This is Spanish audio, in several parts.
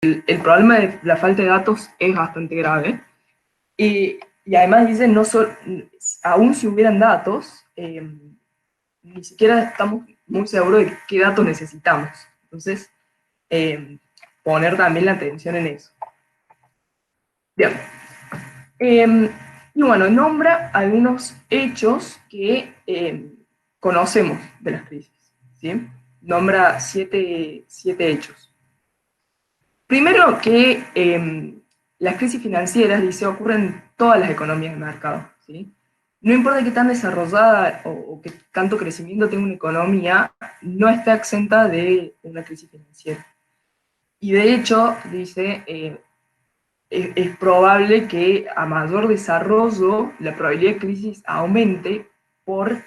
el problema de la falta de datos es bastante grave. Y además dicen, no aún si hubieran datos, ni siquiera estamos muy seguros de qué datos necesitamos. Entonces, poner también la atención en eso. Bien. Y bueno, nombra algunos hechos que conocemos de las crisis, ¿sí? Nombra siete hechos. Primero que las crisis financieras, dice, ocurren en todas las economías de mercado, ¿sí? No importa qué tan desarrollada o qué tanto crecimiento tenga una economía, no está exenta de una crisis financiera. Y de hecho, dice, es probable que a mayor desarrollo la probabilidad de crisis aumente por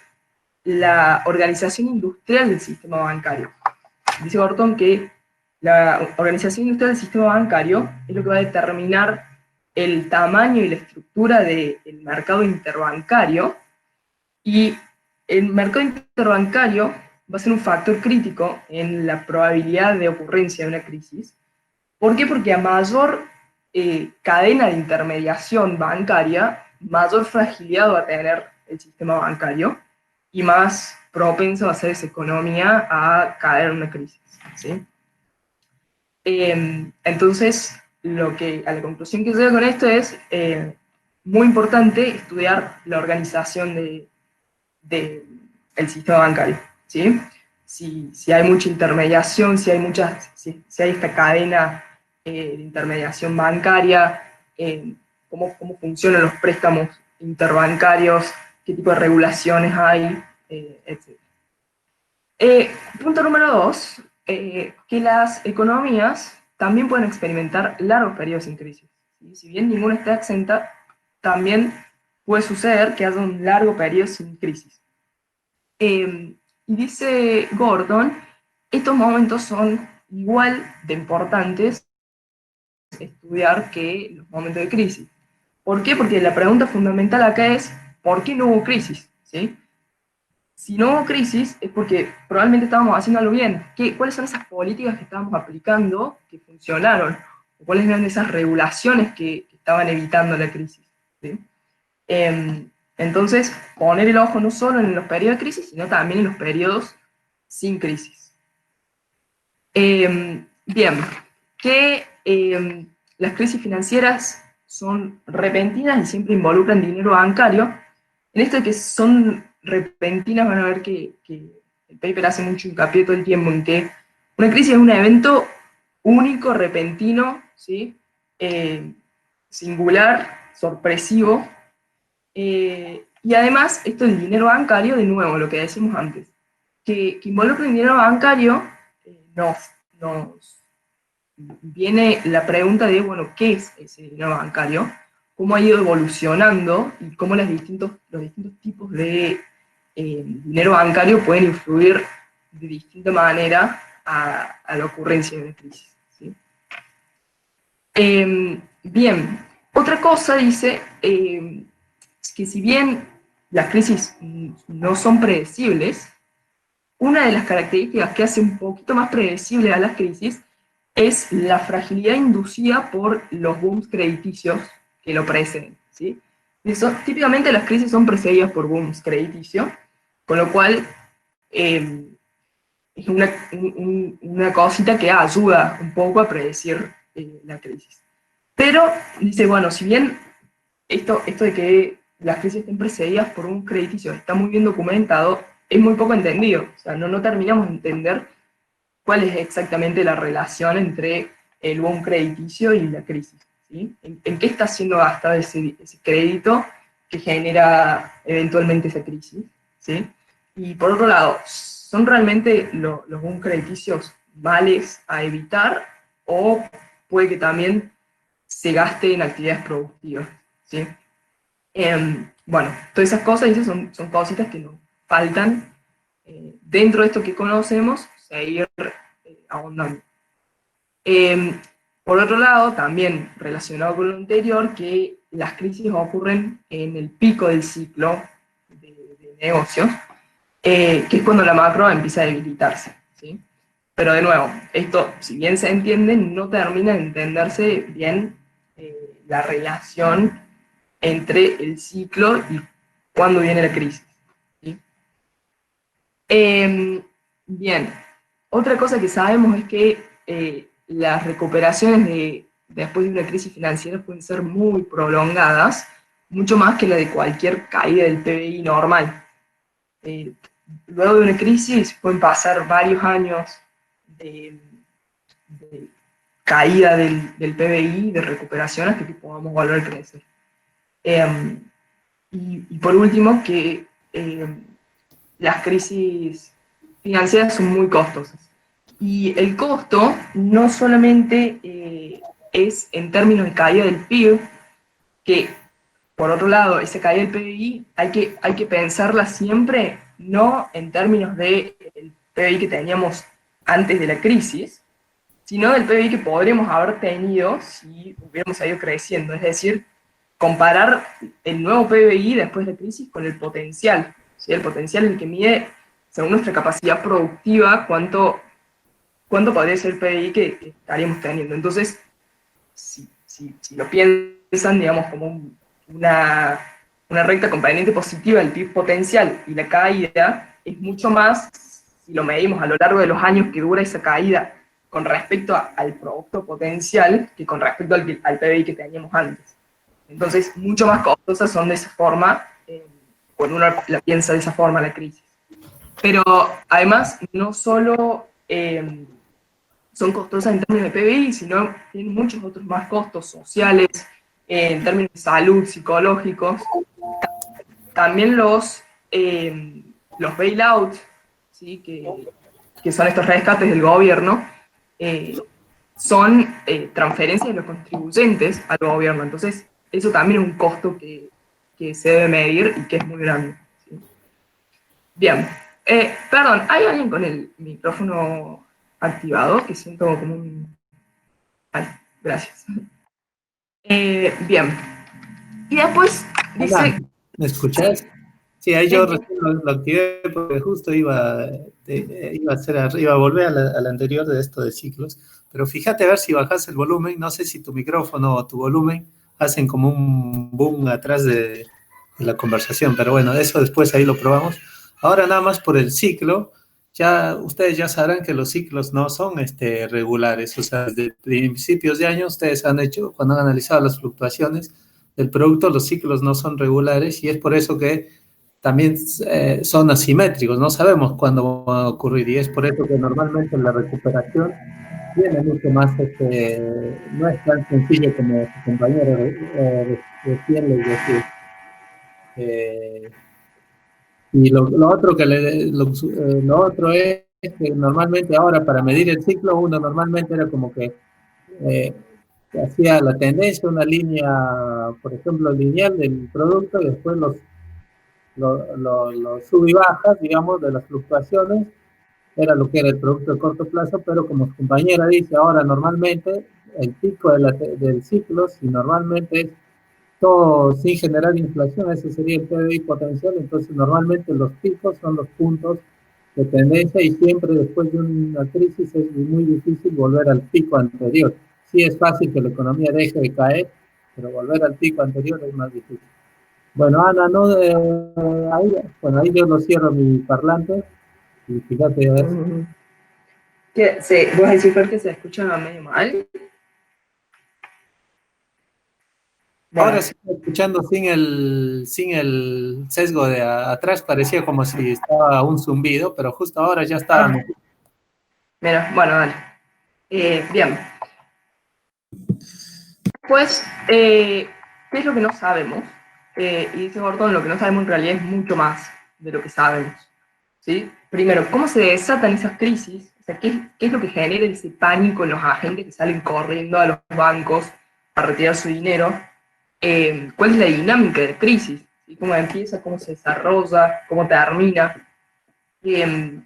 la organización industrial del sistema bancario. Dice Gorton que la organización industrial del sistema bancario es lo que va a determinar el tamaño y la estructura del mercado interbancario, y el mercado interbancario va a ser un factor crítico en la probabilidad de ocurrencia de una crisis. ¿Por qué? Porque a mayor cadena de intermediación bancaria, mayor fragilidad va a tener el sistema bancario y más propensa va a ser esa economía a caer en una crisis, ¿sí? Entonces, a la conclusión que llega con esto es muy importante estudiar la organización del sistema bancario, ¿sí? Si hay mucha intermediación, si hay esta cadena de intermediación bancaria, cómo funcionan los préstamos interbancarios, qué tipo de regulaciones hay, etc. Punto número 2, que las economías también pueden experimentar largos periodos sin crisis, ¿sí? Si bien ninguna está exenta, también puede suceder que haya un largo periodo sin crisis. Y dice Gordon, estos momentos son igual de importantes estudiar que los momentos de crisis. ¿Por qué? Porque la pregunta fundamental acá es, ¿por qué no hubo crisis? ¿Sí? Si no hubo crisis es porque probablemente estábamos haciendo algo bien. ¿Cuáles son esas políticas que estábamos aplicando que funcionaron? ¿O cuáles eran esas regulaciones que estaban evitando la crisis? ¿Sí? Entonces, poner el ojo no solo en los periodos de crisis, sino también en los periodos sin crisis. Bien, que las crisis financieras son repentinas y siempre involucran dinero bancario. En esto de que son repentinas, van a ver que el paper hace mucho hincapié todo el tiempo en que una crisis es un evento único, repentino, ¿sí? Singular, sorpresivo, y además, esto del dinero bancario, de nuevo, lo que decimos antes, que involucra el dinero bancario, nos viene la pregunta de, bueno, ¿qué es ese dinero bancario? ¿Cómo ha ido evolucionando? Y cómo los distintos tipos de dinero bancario pueden influir de distinta manera a la ocurrencia de una crisis, ¿sí? Bien, otra cosa dice, que si bien las crisis no son predecibles, una de las características que hace un poquito más predecible a las crisis es la fragilidad inducida por los booms crediticios que lo preceden, ¿sí? Típicamente las crisis son precedidas por booms crediticios, con lo cual es una cosita que ayuda un poco a predecir la crisis. Pero dice, bueno, si bien esto de que las crisis estén precedidas por un crediticio está muy bien documentado, es muy poco entendido. O sea, no terminamos de entender cuál es exactamente la relación entre el boom crediticio y la crisis, ¿sí? ¿En qué está siendo gastado ese crédito que genera eventualmente esa crisis, ¿sí? Y por otro lado, ¿son realmente los boom crediticios males a evitar, o puede que también se gaste en actividades productivas, ¿sí? Bueno, todas esas cosas son cositas que nos faltan dentro de esto que conocemos, seguir ahondando. Por otro lado, también relacionado con lo anterior, que las crisis ocurren en el pico del ciclo de negocios, que es cuando la macro empieza a debilitarse, ¿sí? Pero de nuevo, esto, si bien se entiende, no termina de entenderse bien la relación entre el ciclo y cuándo viene la crisis. ¿Sí? Bien, otra cosa que sabemos es que las recuperaciones después de una crisis financiera pueden ser muy prolongadas, mucho más que la de cualquier caída del PBI normal. Eh, Luego de una crisis pueden pasar varios años de, de caída del PBI, de recuperación, hasta que podamos volver a crecer. Eh, y por último, que las crisis financieras son muy costosas. Y el costo no solamente es en términos de caída del PIB, que por otro lado, esa caída del PBI hay que pensarla siempre no en términos del PBI que teníamos antes de la crisis, sino del PBI que podríamos haber tenido si hubiéramos ido creciendo. Es decir, comparar el nuevo PBI después de la crisis con el potencial. ¿Sí? El potencial es el que mide, según nuestra capacidad productiva, cuánto podría ser el PBI que estaríamos teniendo. Entonces, si lo piensan, digamos, como una recta con pendiente positiva del PIB potencial y la caída, es mucho más, si lo medimos a lo largo de los años que dura esa caída con respecto al producto potencial que con respecto al PBI que teníamos antes. Entonces, mucho más costosas son de esa forma, cuando uno la piensa de esa forma la crisis. Pero además, no solo son costosas en términos de PBI, sino tienen muchos otros más costos sociales, en términos de salud, psicológicos. También los bailouts, ¿sí? Que son estos rescates del gobierno, eh, son transferencias de los contribuyentes al gobierno. Entonces, eso también es un costo que se debe medir y que es muy grande. ¿Sí? Bien. Perdón, ¿hay alguien con el micrófono activado? Que siento como un... Ay, gracias. Bien. Y después Hola, dice... ¿me Sí, escuchás? Sí, ahí yo sí, recién lo activé porque justo iba a volver a la anterior de esto de ciclos, pero fíjate a ver si bajas el volumen, no sé si tu micrófono o tu volumen hacen como un boom atrás de la conversación, pero bueno, eso después ahí lo probamos. Ahora nada más por el ciclo, ya ustedes ya sabrán que los ciclos no son regulares, o sea, desde principios de año ustedes han hecho, cuando han analizado las fluctuaciones del producto, los ciclos no son regulares y es por eso que también son asimétricos, no sabemos cuándo va a ocurrir y es por eso que normalmente la recuperación viene mucho más, no es tan sencillo como su compañero recién les decía. Eh, y lo otro lo otro es que normalmente ahora para medir el ciclo uno normalmente era como que eh, hacía la tendencia, una línea, por ejemplo, lineal del producto y después los sub y bajas, digamos, de las fluctuaciones, era lo que era el producto de corto plazo, pero como su compañera dice, ahora normalmente el pico del ciclo, si normalmente es todo sin generar inflación, ese sería el PBI potencial, entonces normalmente los picos son los puntos de tendencia y siempre después de una crisis es muy difícil volver al pico anterior. Sí es fácil que la economía deje de caer, pero volver al pico anterior es más difícil. Bueno, Ana, no, ahí yo lo cierro mi parlante y fíjate a ver. ¿Vos decís que se escucha medio mal? Ahora Bueno, sí estoy escuchando sin el sesgo de atrás, parecía como si estaba un zumbido, pero justo ahora ya está. ah, menos, bueno, dale. Bien, pues, ¿qué es lo que no sabemos? Y dice Gordon, lo que no sabemos en realidad es mucho más de lo que sabemos. ¿Sí? Primero, ¿cómo se desatan esas crisis? O sea, ¿qué es lo que genera ese pánico en los agentes que salen corriendo a los bancos a retirar su dinero? ¿Cuál es la dinámica de crisis? ¿Sí? ¿Cómo empieza? ¿Cómo se desarrolla? ¿Cómo termina? Eh,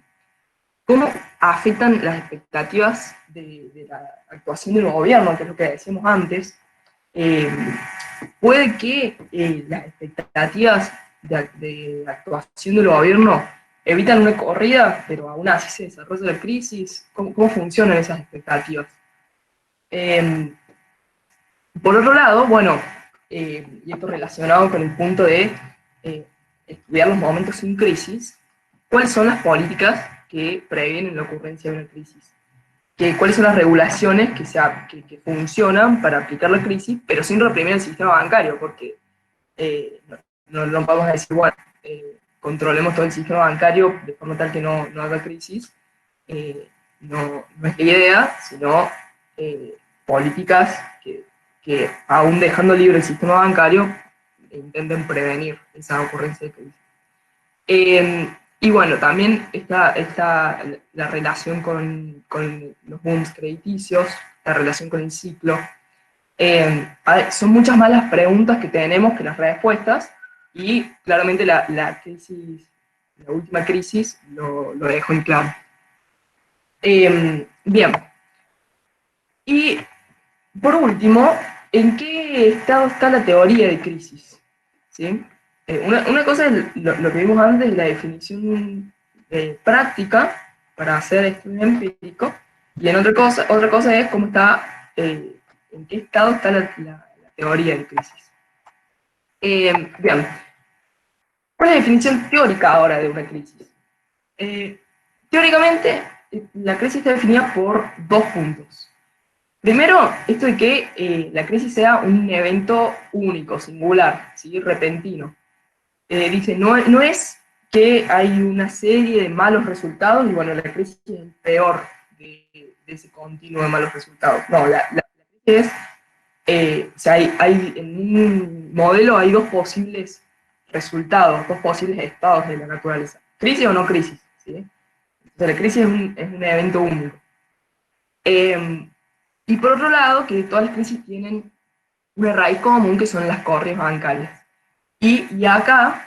¿Cómo afectan las expectativas de la actuación del gobierno, que es lo que decíamos antes? Eh, Puede que las expectativas de actuación del gobierno evitan una corrida, pero aún así se desarrolla la crisis. ¿Cómo funcionan esas expectativas? Por otro lado, bueno, y esto relacionado con el punto de estudiar los momentos sin crisis, ¿cuáles son las políticas que previenen la ocurrencia de una crisis? ¿Cuáles son las regulaciones que funcionan para aplicar la crisis, pero sin reprimir el sistema bancario? Porque no podemos decir, bueno, controlemos todo el sistema bancario de forma tal que no haga crisis. No es la idea, sino políticas que, aún dejando libre el sistema bancario, intenten prevenir esa ocurrencia de crisis. Y bueno, también está la relación con los booms crediticios, la relación con el ciclo. Son muchas más las preguntas que tenemos que las respuestas, y claramente la última crisis lo dejó en claro. Bien, y por último, ¿en qué estado está la teoría de crisis? ¿Sí? Una cosa es lo que vimos antes, la definición práctica para hacer estudio empírico, y otra cosa es cómo está, en qué estado está la teoría de crisis. Bien, ¿cuál es la definición teórica ahora de una crisis? Teóricamente, la crisis está definida por dos puntos. Primero, esto de que la crisis sea un evento único, singular, ¿sí? Repentino. Dice, no es que hay una serie de malos resultados y bueno, la crisis es el peor de ese continuo de malos resultados. No, la crisis es, o sea, en un modelo hay dos posibles resultados, dos posibles estados de la naturaleza. Crisis o no crisis, ¿sí? Entonces la crisis es un evento único. Y por otro lado, que todas las crisis tienen una raíz común, que son las corridas bancarias. Y acá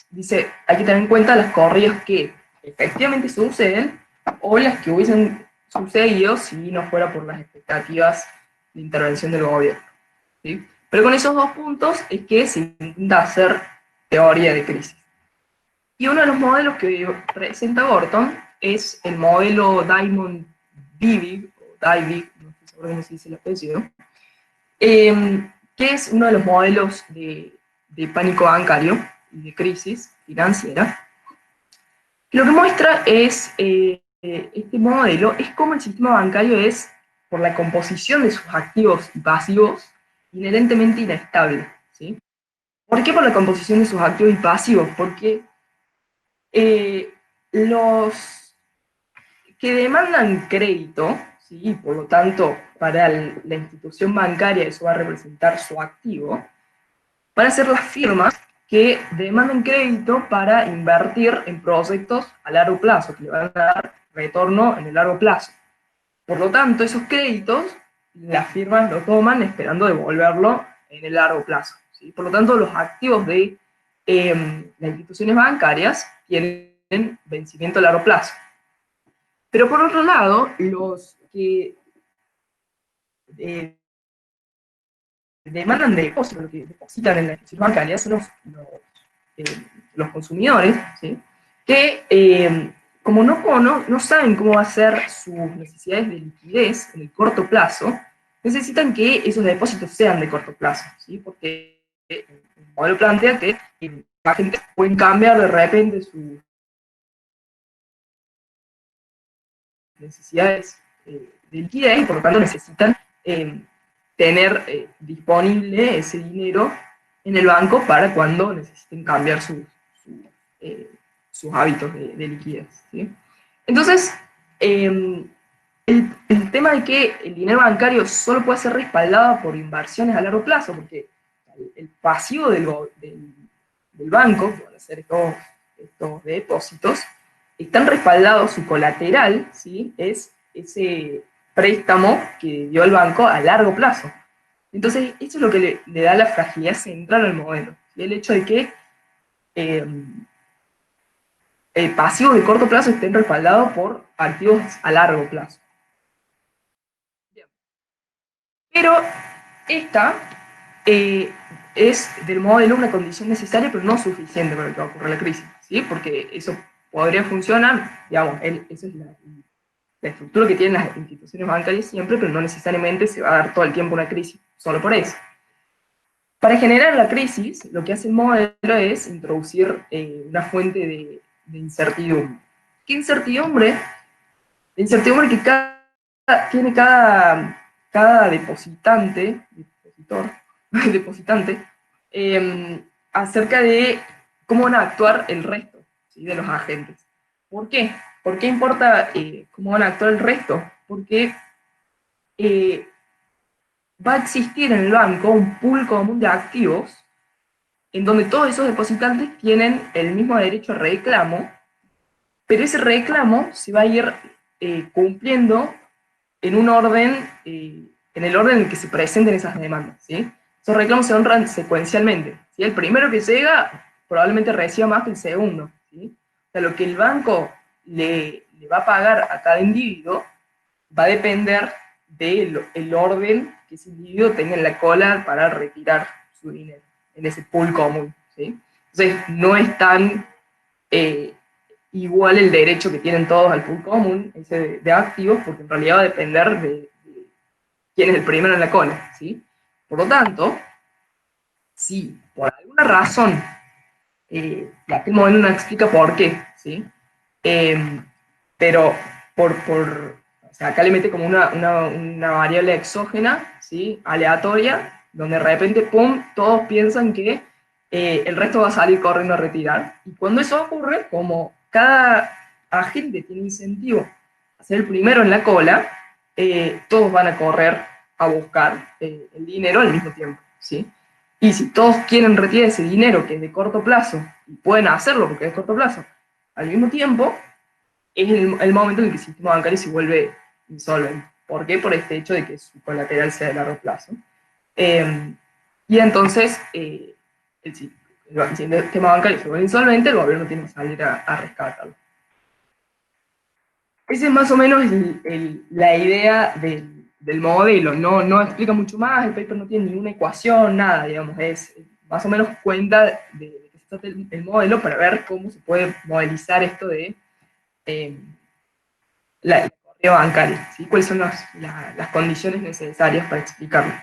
dice, hay que tener en cuenta las corridas que efectivamente suceden o las que hubiesen sucedido si no fuera por las expectativas de intervención del gobierno, ¿sí? Pero con esos dos puntos es que se intenta hacer teoría de crisis. Y uno de los modelos que presenta Gorton es el modelo Diamond-Dybvig, o Dybvig, no estoy seguro cómo se dice el apellido, que es uno de los modelos de pánico bancario y de crisis financiera. Lo que muestra es, este modelo, es cómo el sistema bancario es, por la composición de sus activos y pasivos, inherentemente inestable, ¿sí? ¿Por qué por la composición de sus activos y pasivos? Porque los que demandan crédito, ¿sí? Y por lo tanto, para la institución bancaria eso va a representar su activo, van a ser las firmas que demandan crédito para invertir en proyectos a largo plazo, que le van a dar retorno en el largo plazo. Por lo tanto, esos créditos, las firmas lo toman esperando devolverlo en el largo plazo, ¿sí? Por lo tanto, los activos de las instituciones bancarias tienen vencimiento a largo plazo. Pero por otro lado, los que demandan depósitos, los que depositan en las instituciones bancarias, son los consumidores, ¿sí? Que como no saben cómo va a ser sus necesidades de liquidez en el corto plazo, necesitan que esos depósitos sean de corto plazo, ¿sí? Porque el modelo plantea que la gente puede cambiar de repente sus necesidades de liquidez, y por lo tanto necesitan tener disponible ese dinero en el banco para cuando necesiten cambiar sus hábitos de liquidez, ¿sí? Entonces, el tema de que el dinero bancario solo puede ser respaldado por inversiones a largo plazo, porque el pasivo del banco, que van a ser estos depósitos, están respaldados, su colateral, ¿sí? Es ese préstamo que dio el banco a largo plazo. Entonces, eso es lo que le da la fragilidad central al modelo, ¿sí? El hecho de que pasivos de corto plazo estén respaldados por activos a largo plazo. Bien. Pero esta es del modelo una condición necesaria, pero no suficiente para que ocurra la crisis, ¿sí? ¿sí? Porque eso podría funcionar, digamos, esa es la estructura que tienen las instituciones bancarias siempre, pero no necesariamente se va a dar todo el tiempo una crisis, solo por eso. Para generar la crisis, lo que hace el modelo es introducir una fuente de incertidumbre. ¿Qué incertidumbre? La incertidumbre que tiene cada depositante, acerca de cómo van a actuar el resto, ¿sí?, de los agentes. ¿Por qué? ¿Por qué importa cómo van a actuar el resto? Porque eh, va a existir en el banco un pool común de activos en donde todos esos depositantes tienen el mismo derecho a reclamo, pero ese reclamo se va a ir cumpliendo en un orden, en el orden en el que se presenten esas demandas, ¿sí? Esos reclamos se honran secuencialmente, ¿sí? El primero que llega probablemente reciba más que el segundo, ¿sí? O sea, lo que el banco le va a pagar a cada individuo va a depender del orden que ese individuo tenga en la cola para retirar su dinero en ese pool común, ¿sí? Entonces, no es tan eh, igual el derecho que tienen todos al pool común, ese de activos, porque en realidad va a depender de quién es el primero en la cola, ¿sí? Por lo tanto, si por alguna razón, y aquel modelo no explica por qué, ¿sí? Pero o sea, acá le mete como una variable exógena, ¿sí?, aleatoria, donde de repente, pum, todos piensan que el resto va a salir corriendo a retirar. Y cuando eso ocurre, como cada agente tiene incentivo a ser el primero en la cola, todos van a correr a buscar el dinero al mismo tiempo, ¿sí? Y si todos quieren retirar ese dinero que es de corto plazo, y pueden hacerlo porque es de corto plazo, al mismo tiempo, es el momento en el que el sistema bancario se vuelve insolvente. ¿Por qué? Por este hecho de que su colateral sea de largo plazo. Y entonces, el sistema bancario se vuelve insolvente, el gobierno tiene que salir a rescatarlo. Esa es más o menos la idea del modelo. No explica mucho más, el paper no tiene ninguna ecuación, nada, digamos, es más o menos cuenta de qué se trata el modelo para ver cómo se puede modelizar esto de la corrida bancaria, ¿sí? ¿Cuáles son las condiciones necesarias para explicarlo?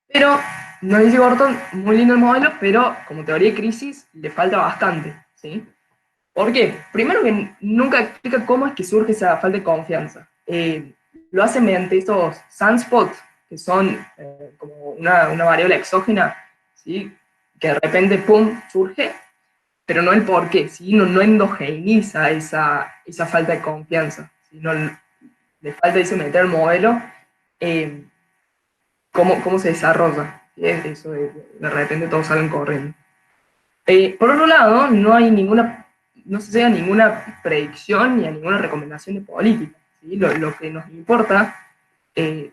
Pero, nos dice Gorton, muy lindo el modelo, pero como teoría de crisis le falta bastante, ¿sí? ¿Por qué? Primero que nunca explica cómo es que surge esa falta de confianza. Lo hace mediante estos sunspots, que son como una variable exógena, ¿sí?, que de repente, pum, surge, pero no el por qué, ¿sí? No endogeniza esa falta de confianza, sino le falta, dice, meter el modelo, cómo se desarrolla, ¿sí? Eso de repente todos salen corriendo. Por otro lado, no se llega a ninguna predicción ni a ninguna recomendación de política, ¿sí? Lo que nos importa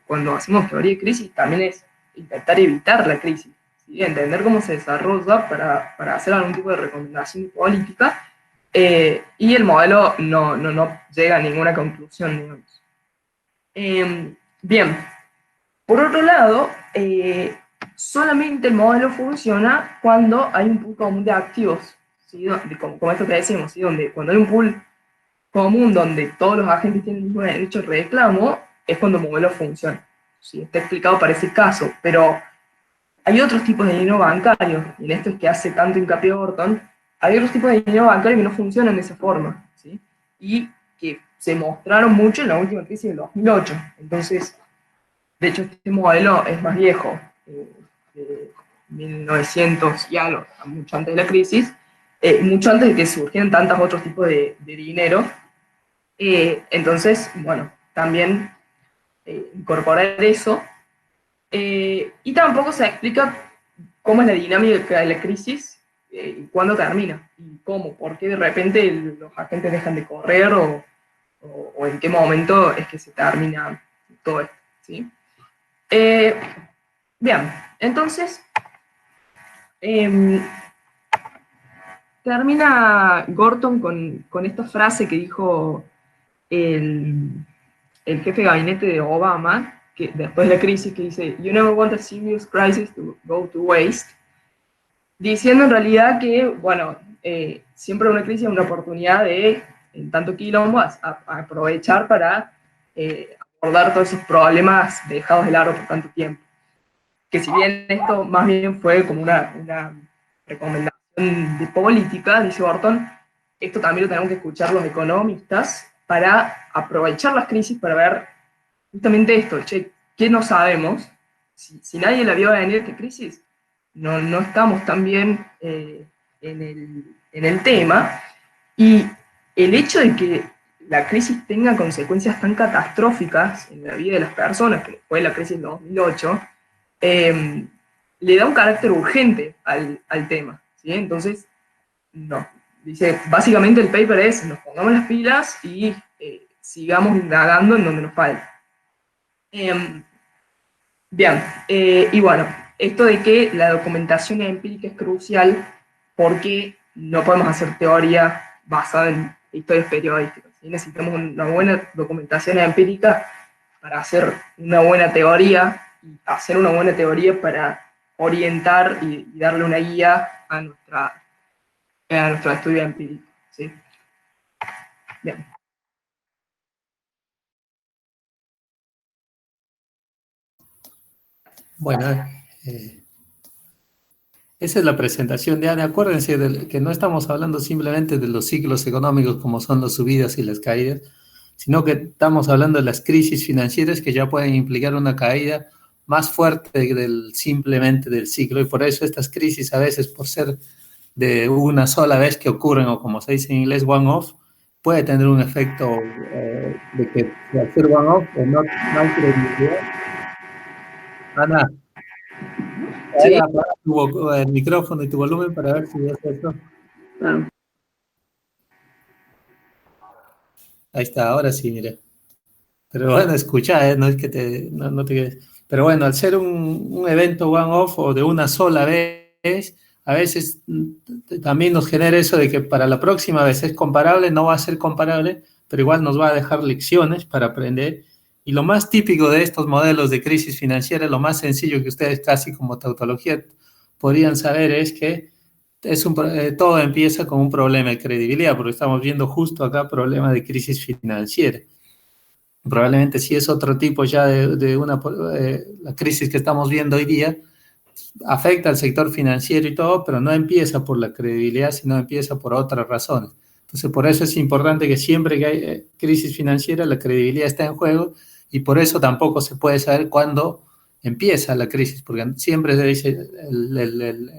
cuando hacemos teoría de crisis también es intentar evitar la crisis, ¿sí? Entender cómo se desarrolla para hacer algún tipo de recomendación de política, y el modelo no llega a ninguna conclusión, digamos. Bien, por otro lado, solamente el modelo funciona cuando hay un pool común de activos, ¿sí? Como esto que decimos, ¿sí? Cuando hay un pool común donde todos los agentes tienen el mismo derecho de reclamo, es cuando el modelo funciona, ¿sí? Está explicado para ese caso, pero hay otros tipos de dinero bancario, y en esto es que hace tanto hincapié Orton, hay otros tipos de dinero bancario que no funcionan de esa forma, ¿sí? Y que se mostraron mucho en la última crisis del 2008. Entonces, de hecho, este modelo es más viejo, de 1900 y algo, mucho antes de la crisis, mucho antes de que surgieran tantos otros tipos de dinero. Entonces, bueno, también incorporar eso. Y tampoco se explica cómo es la dinámica de la crisis, y cuándo termina, y cómo, por qué de repente los agentes dejan de correr, o en qué momento es que se termina todo esto, ¿sí? Bien, entonces termina Gorton con esta frase que dijo el, el jefe de gabinete de Obama, que después de la crisis, que dice, "You never want a serious crisis to go to waste", diciendo en realidad que, bueno, siempre una crisis es una oportunidad de, en tanto quilombo, a aprovechar para abordar todos esos problemas dejados de lado por tanto tiempo. Que si bien esto más bien fue como una recomendación de política, dice Orton, esto también lo tenemos que escuchar los economistas para aprovechar las crisis para ver justamente esto, che, ¿qué no sabemos? Si nadie la vio venir, ¿qué crisis? No estamos tan bien en el tema, y el hecho de que la crisis tenga consecuencias tan catastróficas en la vida de las personas, como fue la crisis del 2008, le da un carácter urgente al tema, ¿sí? Entonces, no. Dice, básicamente el paper es, nos pongamos las pilas y sigamos indagando en donde nos falta. Bien, y bueno, esto de que la documentación empírica es crucial porque no podemos hacer teoría basada en historias periodísticas, ¿sí? Necesitamos una buena documentación empírica para hacer una buena teoría, y hacer una buena teoría para orientar y darle una guía a nuestro estudio empírico, ¿sí? Bien. Bueno, esa es la presentación de Ana. Acuérdense que no estamos hablando simplemente de los ciclos económicos como son las subidas y las caídas, sino que estamos hablando de las crisis financieras que ya pueden implicar una caída más fuerte simplemente del ciclo, y por eso estas crisis a veces, por ser de una sola vez que ocurren, o como se dice en inglés, one-off, puede tener un efecto de que al ser one-off no hay credibilidad. Ana, Sí. apaga el micrófono y tu volumen para ver si es esto. Ahí está, ahora sí, mire. Pero bueno, escucha, no es que no te quedes. Pero bueno, al ser un evento one-off o de una sola vez, a veces también nos genera eso de que para la próxima vez es comparable, no va a ser comparable, pero igual nos va a dejar lecciones para aprender. Y lo más típico de estos modelos de crisis financiera, lo más sencillo que ustedes casi como tautología podrían saber es que todo empieza con un problema de credibilidad, porque estamos viendo justo acá problema de crisis financiera. Probablemente si es otro tipo ya de la crisis que estamos viendo hoy día, afecta al sector financiero y todo, pero no empieza por la credibilidad, sino empieza por otras razones. Entonces, por eso es importante que siempre que hay crisis financiera, la credibilidad está en juego, y por eso tampoco se puede saber cuándo empieza la crisis, porque siempre se dice,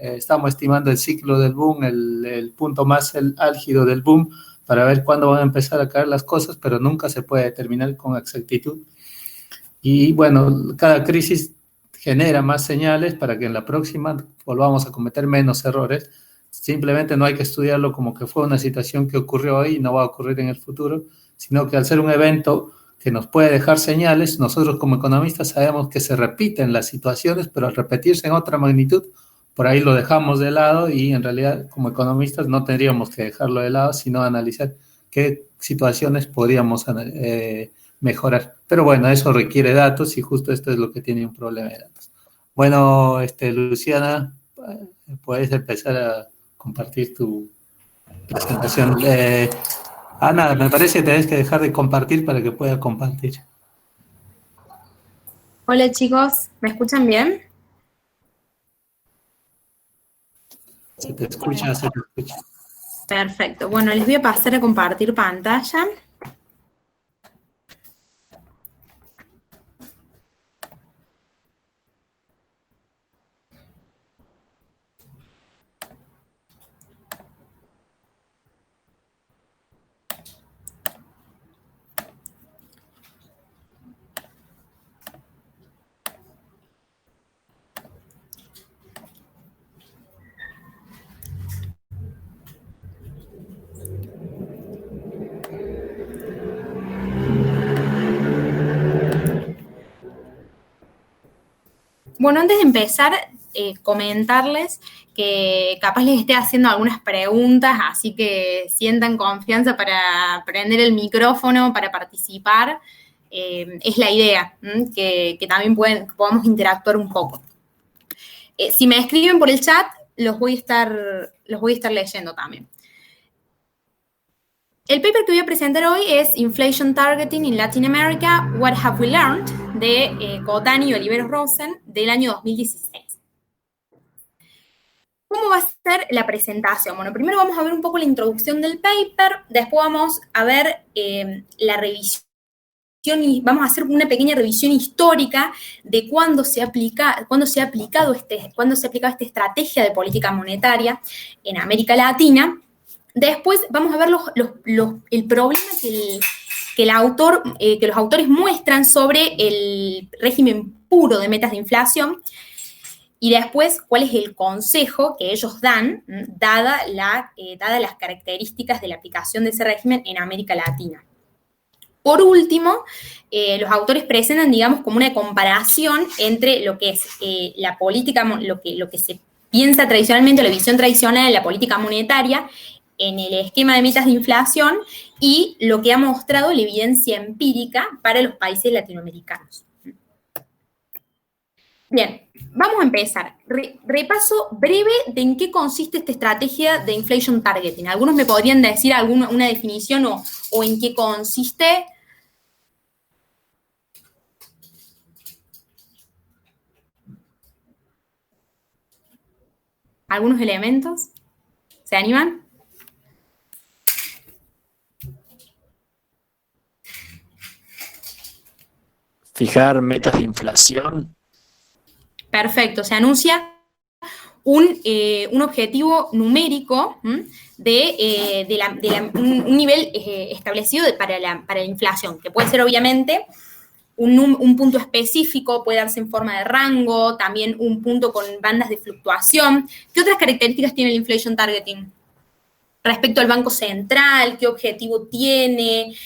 estamos estimando el ciclo del boom, el punto más álgido del boom, para ver cuándo van a empezar a caer las cosas, pero nunca se puede determinar con exactitud. Y bueno, cada crisis genera más señales para que en la próxima volvamos a cometer menos errores. Simplemente no hay que estudiarlo como que fue una situación que ocurrió hoy y no va a ocurrir en el futuro, sino que al ser un evento que nos puede dejar señales, nosotros como economistas sabemos que se repiten las situaciones, pero al repetirse en otra magnitud, por ahí lo dejamos de lado, y en realidad como economistas no tendríamos que dejarlo de lado, sino analizar qué situaciones podríamos mejorar. Pero bueno, eso requiere datos, y justo esto es lo que tiene un problema de datos. Bueno, Luciana, puedes empezar a compartir tu presentación. Ana, me parece que tenés que dejar de compartir para que pueda compartir. Hola chicos, ¿me escuchan bien? Se te escucha, se te escucha. Perfecto. Bueno, les voy a pasar a compartir pantalla. Bueno, antes de empezar, comentarles que capaz les esté haciendo algunas preguntas, así que sientan confianza para prender el micrófono, para participar. Es la idea, que también podamos interactuar un poco. Si me escriben por el chat, los voy a estar leyendo también. El paper que voy a presentar hoy es Inflation Targeting in Latin America, What Have We Learned, de Cotani y Oliveros Rosen, del año 2016. ¿Cómo va a ser la presentación? Bueno, primero vamos a ver un poco la introducción del paper, después vamos a ver la revisión y vamos a hacer una pequeña revisión histórica de cuándo se ha aplicado esta estrategia de política monetaria en América Latina. Después vamos a ver el problema que los autores muestran sobre el régimen puro de metas de inflación y después cuál es el consejo que ellos dan, dadas las características de la aplicación de ese régimen en América Latina. Por último, los autores presentan, digamos, como una comparación entre lo que es la política, lo que se piensa tradicionalmente, la visión tradicional de la política monetaria en el esquema de metas de inflación y lo que ha mostrado la evidencia empírica para los países latinoamericanos. Bien, vamos a empezar. Repaso breve de en qué consiste esta estrategia de inflation targeting. Algunos me podrían decir una definición o en qué consiste. ¿Algunos elementos? ¿Se animan? Fijar metas de inflación. Perfecto, se anuncia un objetivo numérico de un nivel establecido para la inflación, que puede ser obviamente un punto específico, puede darse en forma de rango, también un punto con bandas de fluctuación. ¿Qué otras características tiene el inflation targeting? Respecto al Banco Central, ¿qué objetivo tiene?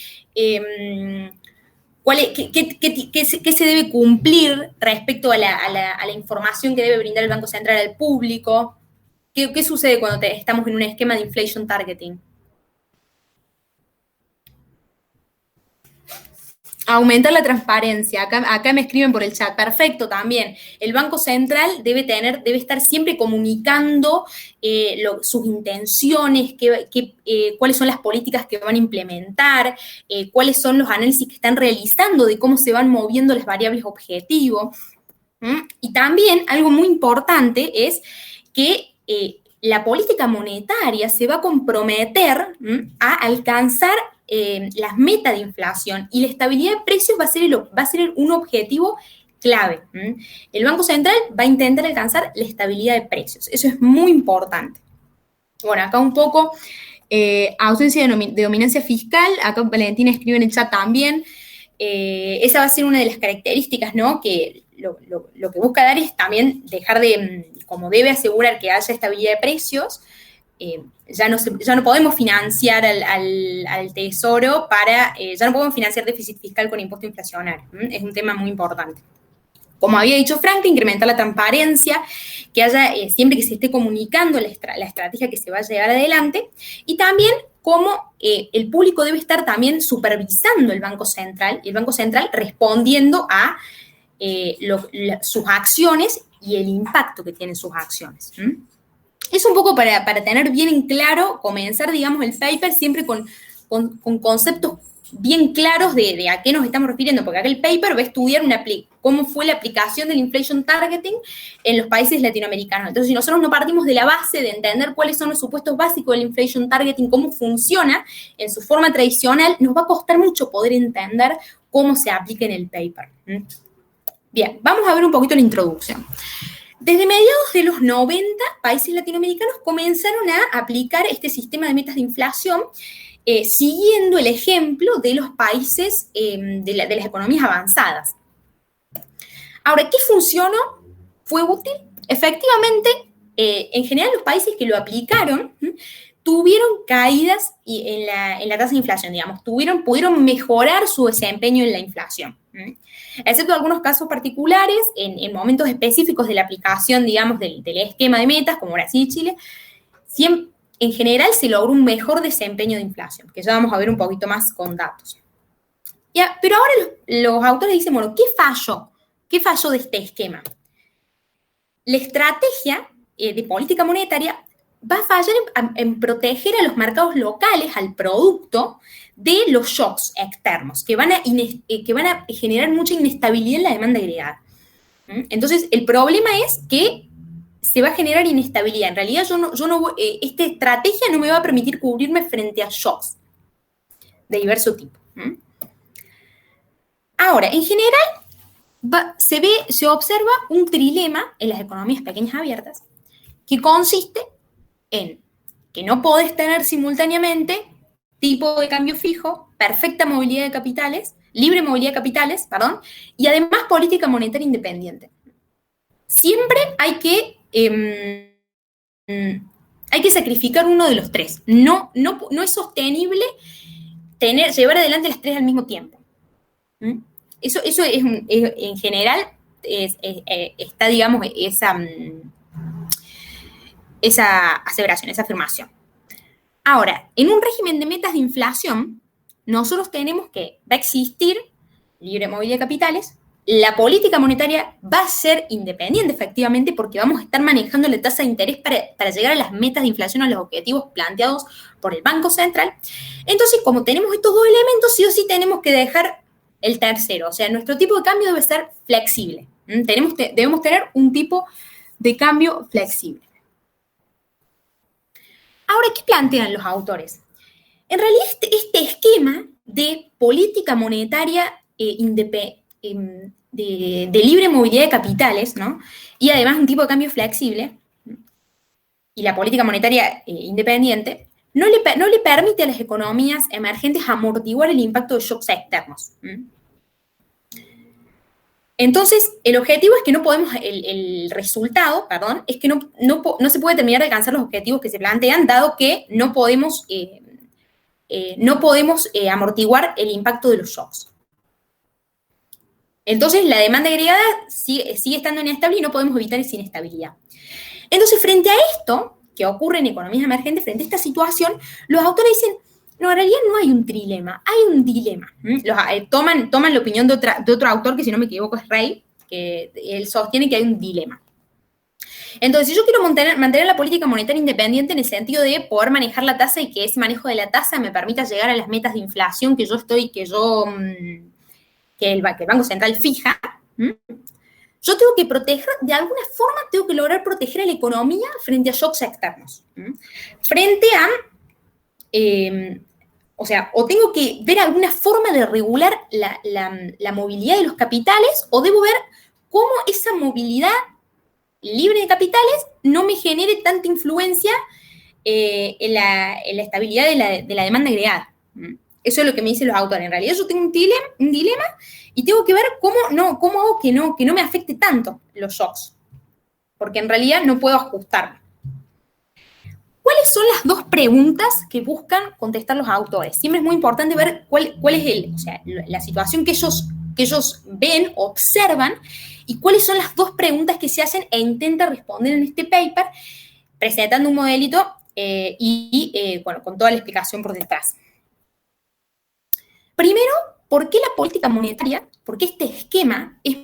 ¿Qué se debe cumplir respecto a la información que debe brindar el Banco Central al público? ¿Qué sucede cuando estamos en un esquema de inflation targeting? Aumentar la transparencia. Acá me escriben por el chat. Perfecto, también. El Banco Central debe estar siempre comunicando sus intenciones, cuáles son las políticas que van a implementar, cuáles son los análisis que están realizando de cómo se van moviendo las variables objetivo. Y también algo muy importante es que la política monetaria se va a comprometer a alcanzar las metas de inflación y la estabilidad de precios va a ser un objetivo clave. El Banco Central va a intentar alcanzar la estabilidad de precios. Eso es muy importante. Bueno, acá un poco ausencia de dominancia fiscal. Acá Valentina escribe en el chat también. Esa va a ser una de las características, ¿no? Que lo que busca dar es también dejar de, como debe asegurar que haya estabilidad de precios, ya no podemos financiar al Tesoro ya no podemos financiar déficit fiscal con impuesto inflacionario. Es un tema muy importante. Como había dicho Frank, incrementar la transparencia, que haya siempre que se esté comunicando la estrategia que se va a llevar adelante, y también cómo el público debe estar también supervisando el Banco Central, y el Banco Central respondiendo a sus acciones y el impacto que tienen sus acciones. Es un poco para tener bien en claro, comenzar, digamos, el paper siempre con conceptos bien claros de a qué nos estamos refiriendo, porque acá el paper va a estudiar cómo fue la aplicación del inflation targeting en los países latinoamericanos. Entonces, si nosotros no partimos de la base de entender cuáles son los supuestos básicos del inflation targeting, cómo funciona en su forma tradicional, nos va a costar mucho poder entender cómo se aplica en el paper. Bien, vamos a ver un poquito la introducción. Desde mediados de los 90, países latinoamericanos comenzaron a aplicar este sistema de metas de inflación siguiendo el ejemplo de los países de las economías avanzadas. Ahora, ¿qué funcionó? ¿Fue útil? Efectivamente, en general los países que lo aplicaron tuvieron caídas en la tasa de inflación, digamos, pudieron mejorar su desempeño en la inflación. Excepto algunos casos particulares, en momentos específicos de la aplicación, digamos, del esquema de metas, como Brasil y Chile, en general se logró un mejor desempeño de inflación, que ya vamos a ver un poquito más con datos. Ya, pero ahora los autores dicen, bueno, ¿qué falló? ¿Qué falló de este esquema? La estrategia de política monetaria va a fallar en proteger a los mercados locales, al producto, de los shocks externos, que van a generar mucha inestabilidad en la demanda agregada. Entonces, el problema es que se va a generar inestabilidad. En realidad, esta estrategia no me va a permitir cubrirme frente a shocks de diverso tipo. Ahora, en general, se observa un trilema en las economías pequeñas abiertas que consiste en que no podés tener simultáneamente tipo de cambio fijo, perfecta movilidad de capitales, libre movilidad de capitales, perdón, y además política monetaria independiente. Siempre hay que sacrificar uno de los tres. No es sostenible llevar adelante las tres al mismo tiempo. Eso es en general está, digamos, esa aseveración, esa afirmación. Ahora, en un régimen de metas de inflación, nosotros tenemos que va a existir libre movilidad de capitales, la política monetaria va a ser independiente, efectivamente, porque vamos a estar manejando la tasa de interés para llegar a las metas de inflación, a los objetivos planteados por el Banco Central. Entonces, como tenemos estos dos elementos, sí o sí tenemos que dejar el tercero. O sea, nuestro tipo de cambio debe ser flexible. Debemos tener un tipo de cambio flexible. Ahora, ¿qué plantean los autores? En realidad, este esquema de política monetaria de libre movilidad de capitales, ¿no? Y además un tipo de cambio flexible, y la política monetaria independiente, no le permite a las economías emergentes amortiguar el impacto de shocks externos. Entonces, el objetivo es que no podemos, el resultado, perdón, es que no se puede terminar de alcanzar los objetivos que se plantean, dado que no podemos amortiguar el impacto de los shocks. Entonces, la demanda agregada sigue estando inestable y no podemos evitar esa inestabilidad. Entonces, frente a esto, que ocurre en economías emergentes, frente a esta situación, los autores dicen, no, en realidad no hay un trilema, hay un dilema. Toman la opinión de otro autor, que si no me equivoco es Rey, que él sostiene que hay un dilema. Entonces, si yo quiero mantener la política monetaria independiente en el sentido de poder manejar la tasa y que ese manejo de la tasa me permita llegar a las metas de inflación que el Banco Central fija, yo tengo que proteger, de alguna forma, tengo que lograr proteger a la economía frente a shocks externos. Frente a, o tengo que ver alguna forma de regular la movilidad de los capitales, o debo ver cómo esa movilidad libre de capitales no me genere tanta influencia en la estabilidad de la demanda agregada. Eso es lo que me dicen los autores. En realidad yo tengo un dilema y tengo que ver cómo hago que no me afecte tanto los shocks. Porque en realidad no puedo ajustarme. ¿Cuáles son las dos preguntas que buscan contestar los autores? Siempre es muy importante ver cuál es la situación que ellos ven, observan, y cuáles son las dos preguntas que se hacen e intentan responder en este paper, presentando un modelito con toda la explicación por detrás. Primero, ¿por qué la política monetaria, por qué este esquema es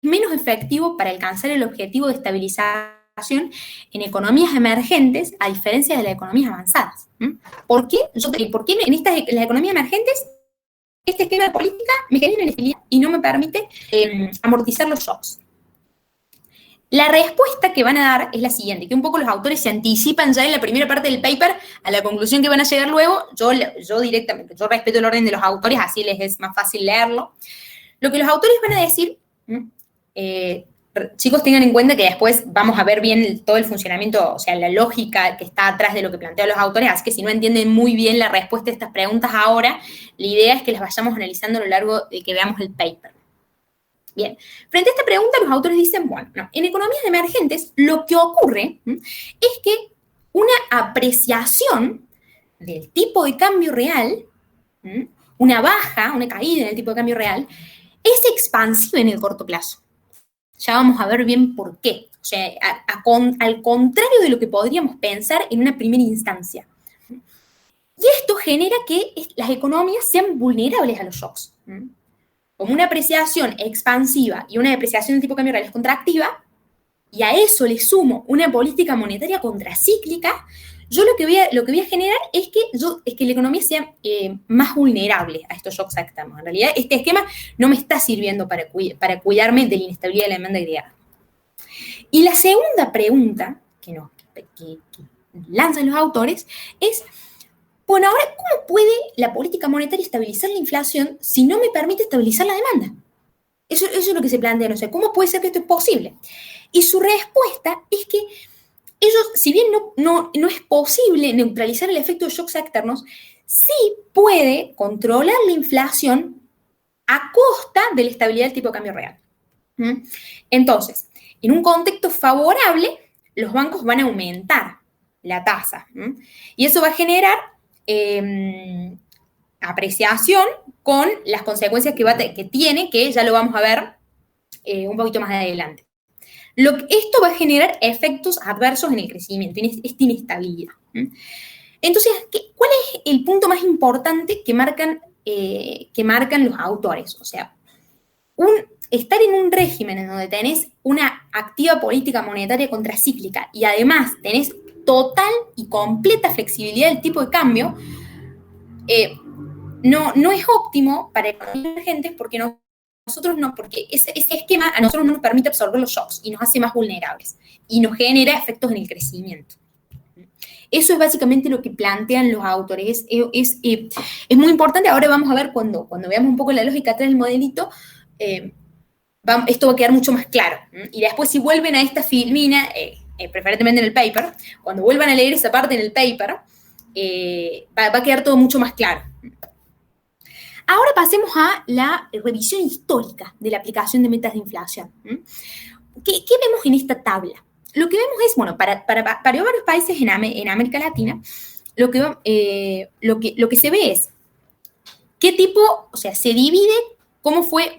menos efectivo para alcanzar el objetivo de estabilización en economías emergentes a diferencia de las economías avanzadas? ¿Por qué en las economías emergentes este esquema de política me genera inestabilidad y no me permite amortizar los shocks? La respuesta que van a dar es la siguiente, que un poco los autores se anticipan ya en la primera parte del paper a la conclusión que van a llegar luego. Yo directamente, yo respeto el orden de los autores, así les es más fácil leerlo. Lo que los autores van a decir, chicos, tengan en cuenta que después vamos a ver bien todo el funcionamiento, o sea, la lógica que está atrás de lo que plantean los autores, así que si no entienden muy bien la respuesta a estas preguntas ahora, la idea es que las vayamos analizando a lo largo de que veamos el paper. Bien, frente a esta pregunta los autores dicen, bueno, no, en economías emergentes lo que ocurre es que una apreciación del tipo de cambio real, una caída en el tipo de cambio real, es expansiva en el corto plazo. Ya vamos a ver bien por qué. O sea, al contrario de lo que podríamos pensar en una primera instancia. Y esto genera que las economías sean vulnerables a los shocks. Como una apreciación expansiva y una depreciación del tipo de cambio real es contractiva, y a eso le sumo una política monetaria contracíclica, yo lo que voy a generar es que la economía sea más vulnerable a estos shocks externos. En realidad, este esquema no me está sirviendo para cuidarme de la inestabilidad de la demanda agregada. Y la segunda pregunta que lanzan los autores es, bueno, ahora, ¿cómo puede la política monetaria estabilizar la inflación si no me permite estabilizar la demanda? Eso es lo que se plantea, no sé, ¿cómo puede ser que esto es posible? Y su respuesta es que ellos, si bien no es posible neutralizar el efecto de shocks externos, sí puede controlar la inflación a costa de la estabilidad del tipo de cambio real. Entonces, en un contexto favorable, los bancos van a aumentar la tasa. Y eso va a generar apreciación con las consecuencias que tiene, que ya lo vamos a ver un poquito más adelante. Esto va a generar efectos adversos en el crecimiento, en esta inestabilidad. Entonces, ¿cuál es el punto más importante que marcan los autores? O sea, estar en un régimen en donde tenés una activa política monetaria contracíclica y además tenés total y completa flexibilidad del tipo de cambio, no es óptimo para economías emergentes porque porque ese esquema a nosotros no nos permite absorber los shocks y nos hace más vulnerables y nos genera efectos en el crecimiento. Eso es básicamente lo que plantean los autores. Es muy importante. Ahora vamos a ver cuando veamos un poco la lógica atrás del modelito, esto va a quedar mucho más claro. Y después, si vuelven a esta filmina, preferentemente en el paper, cuando vuelvan a leer esa parte en el paper, va a quedar todo mucho más claro. Ahora pasemos a la revisión histórica de la aplicación de metas de inflación. ¿Qué vemos en esta tabla? Lo que vemos es, bueno, para varios países en América Latina, lo que se ve es qué tipo, o sea, se divide,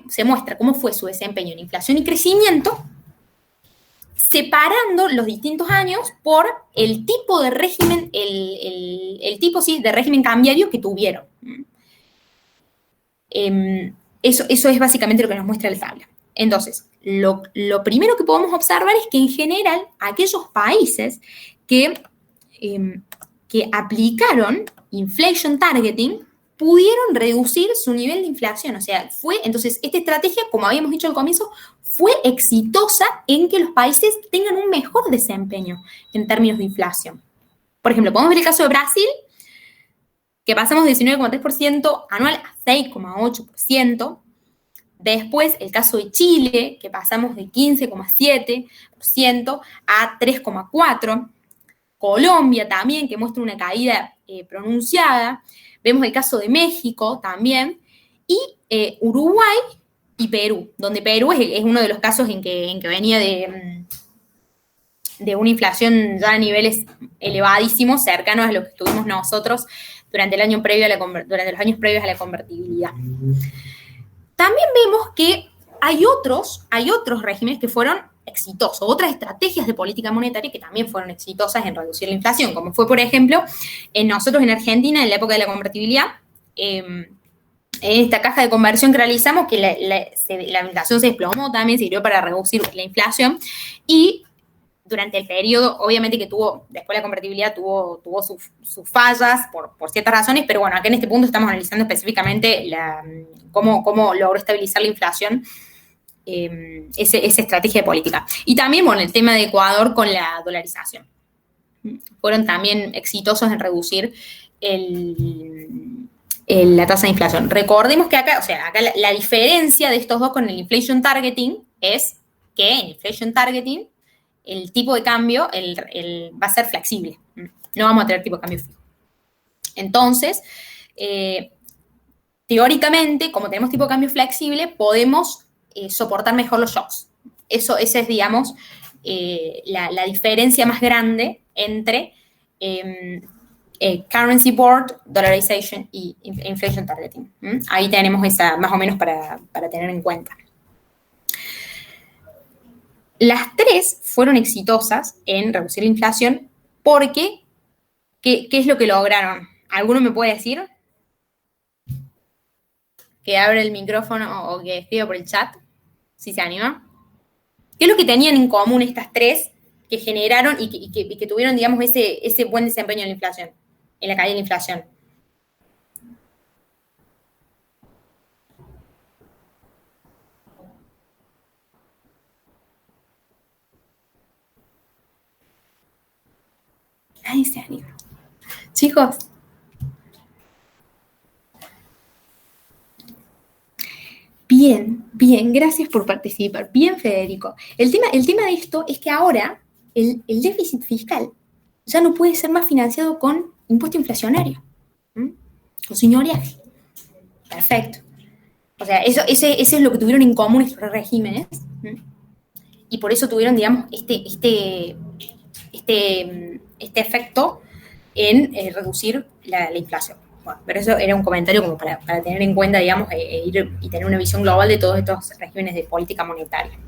se muestra cómo fue su desempeño en inflación y crecimiento, separando los distintos años por el tipo de régimen, el tipo de régimen cambiario que tuvieron. Eso es básicamente lo que nos muestra la tabla. Entonces, lo primero que podemos observar es que en general aquellos países que aplicaron inflation targeting pudieron reducir su nivel de inflación. O sea, entonces esta estrategia, como habíamos dicho al comienzo, fue exitosa en que los países tengan un mejor desempeño en términos de inflación. Por ejemplo, podemos ver el caso de Brasil, que pasamos de 19,3% anual a 6,8%. Después, el caso de Chile, que pasamos de 15,7% a 3,4%. Colombia también, que muestra una caída pronunciada. Vemos el caso de México también. Y Uruguay y Perú, donde Perú es uno de los casos en que venía de una inflación ya a niveles elevadísimos, cercanos a lo que tuvimos nosotros durante los años previos a la convertibilidad. También vemos que hay otros regímenes que fueron exitosos, otras estrategias de política monetaria que también fueron exitosas en reducir la inflación, como fue, por ejemplo, nosotros en Argentina, en la época de la convertibilidad, en esta caja de conversión que realizamos, que la inflación se desplomó, también sirvió para reducir la inflación, y durante el periodo, obviamente que después la convertibilidad tuvo sus fallas por ciertas razones, pero bueno, acá en este punto estamos analizando específicamente cómo logró estabilizar la inflación esa estrategia de política. Y también, bueno, el tema de Ecuador con la dolarización. Fueron también exitosos en reducir la tasa de inflación. Recordemos que acá la diferencia de estos dos con el inflation targeting es que en inflation targeting el tipo de cambio va a ser flexible. No vamos a tener tipo de cambio fijo. Entonces, teóricamente, como tenemos tipo de cambio flexible, podemos soportar mejor los shocks. Esa es, digamos, la diferencia más grande entre currency board, dollarization y inflation targeting. Ahí tenemos esa más o menos para tener en cuenta. Las tres fueron exitosas en reducir la inflación porque, ¿qué es lo que lograron? ¿Alguno me puede decir? Que abra el micrófono o que escriba por el chat, si se anima. ¿Qué es lo que tenían en común estas tres que generaron y que tuvieron, digamos, ese buen desempeño en la inflación, en la caída de la inflación? Nadie se anima. Chicos. Bien, gracias por participar. Bien, Federico. El tema de esto es que ahora el déficit fiscal ya no puede ser más financiado con impuesto inflacionario, con señoriaje. Perfecto. O sea, ese es lo que tuvieron en común estos regímenes, y por eso tuvieron, digamos, este efecto en reducir la inflación. Bueno, pero eso era un comentario como para tener en cuenta, digamos, ir y tener una visión global de todos estos regímenes de política monetaria.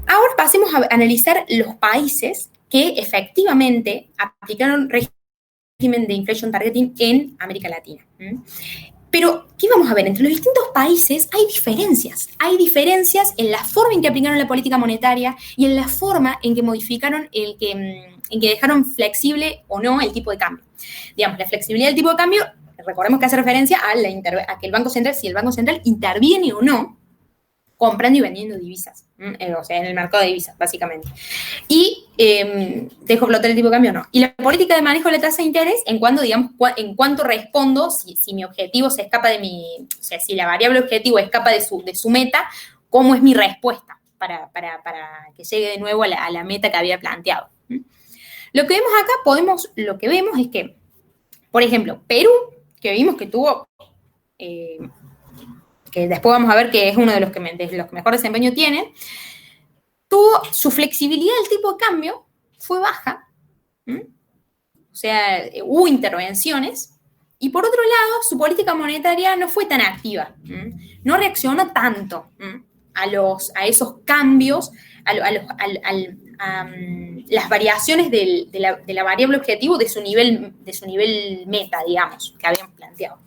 Ahora pasemos a analizar los países que efectivamente aplicaron régimen de inflation targeting en América Latina. Pero, ¿qué vamos a ver? Entre los distintos países hay diferencias. Hay diferencias en la forma en que aplicaron la política monetaria y en la forma en que modificaron en que dejaron flexible o no el tipo de cambio. Digamos, la flexibilidad del tipo de cambio, recordemos que hace referencia a que el Banco Central, si el Banco Central interviene o no comprando y vendiendo divisas, o sea, en el mercado de divisas, básicamente. Y dejo flotar el tipo de cambio o no. Y la política de manejo de la tasa de interés, en cuanto respondo, si mi objetivo se escapa de o sea, si la variable objetivo escapa de su meta, ¿cómo es mi respuesta para que llegue de nuevo a la meta que había planteado? Lo que vemos acá, lo que vemos es que, por ejemplo, Perú, que vimos que tuvo, que después vamos a ver que es uno de los que mejor desempeño tiene, tuvo su flexibilidad del tipo de cambio, fue baja, o sea, hubo intervenciones, y por otro lado, su política monetaria no fue tan activa, no reaccionó tanto a esos cambios, a las variaciones de la variable objetivo de su nivel meta, digamos, que habían planteado.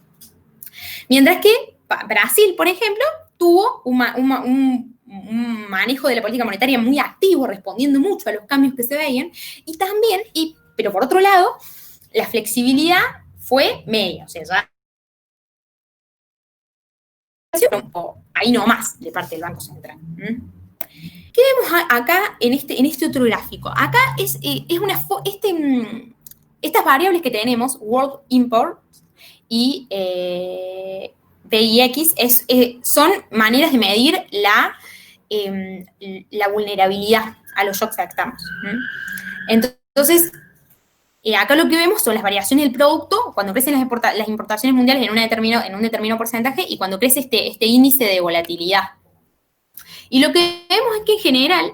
Mientras que Brasil, por ejemplo, tuvo un manejo de la política monetaria muy activo, respondiendo mucho a los cambios que se veían, y también, pero por otro lado, la flexibilidad fue media, o sea, ya ahí nomás de parte del Banco Central. ¿Qué vemos acá en este otro gráfico? Acá estas variables que tenemos, World Import y VIX, son maneras de medir la vulnerabilidad a los shocks externos. Entonces, acá lo que vemos son las variaciones del producto cuando crecen las importaciones mundiales en un determinado porcentaje y cuando crece este índice de volatilidad. Y lo que vemos es que en general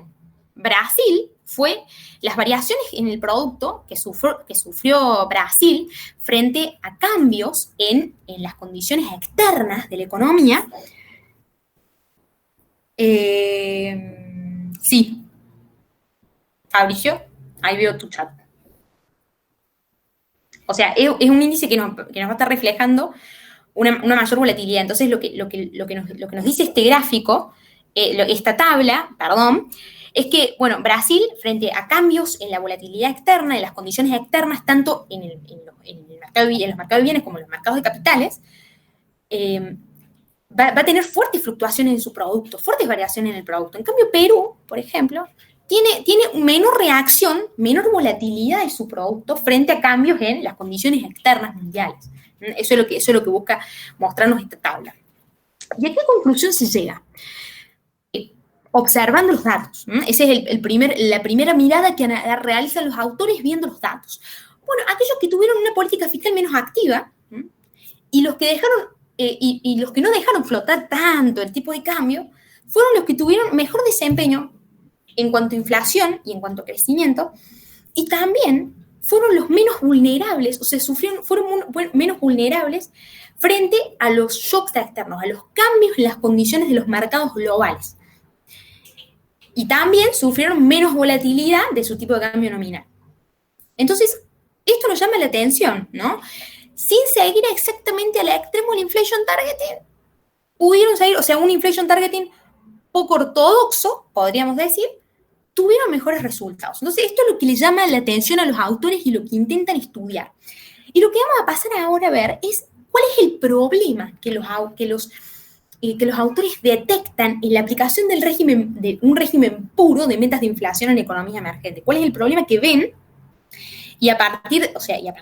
Brasil fue las variaciones en el producto que sufrió Brasil frente a cambios en las condiciones externas de la economía. Sí. Fabricio, ahí veo tu chat. O sea, es un índice que nos va a estar reflejando una mayor volatilidad. Entonces, lo que nos dice este gráfico, esta tabla, es que, bueno, Brasil, frente a cambios en la volatilidad externa, en las condiciones externas, tanto en los mercados de bienes como en los mercados de capitales, va a tener fuertes fluctuaciones en su producto, fuertes variaciones en el producto. En cambio, Perú, por ejemplo, tiene menor reacción, menor volatilidad de su producto frente a cambios en las condiciones externas mundiales. Eso es lo que busca mostrarnos esta tabla. ¿Y a qué conclusión se llega? Observando los datos. Esa es la primera mirada que realizan los autores viendo los datos. Bueno, aquellos que tuvieron una política fiscal menos activa y los que no dejaron flotar tanto el tipo de cambio fueron los que tuvieron mejor desempeño en cuanto a inflación y en cuanto a crecimiento, y también fueron los menos vulnerables, o sea, fueron menos vulnerables frente a los shocks externos, a los cambios en las condiciones de los mercados globales. Y también sufrieron menos volatilidad de su tipo de cambio nominal. Entonces, esto nos llama la atención, ¿no? Sin seguir exactamente al extremo del inflation targeting, pudieron seguir, o sea, un inflation targeting poco ortodoxo, podríamos decir, tuvieron mejores resultados. Entonces, esto es lo que le llama la atención a los autores y lo que intentan estudiar. Y lo que vamos a pasar ahora a ver es cuál es el problema que los autores detectan en la aplicación de un régimen puro de metas de inflación en economías emergentes. ¿Cuál es el problema que ven? Y a partir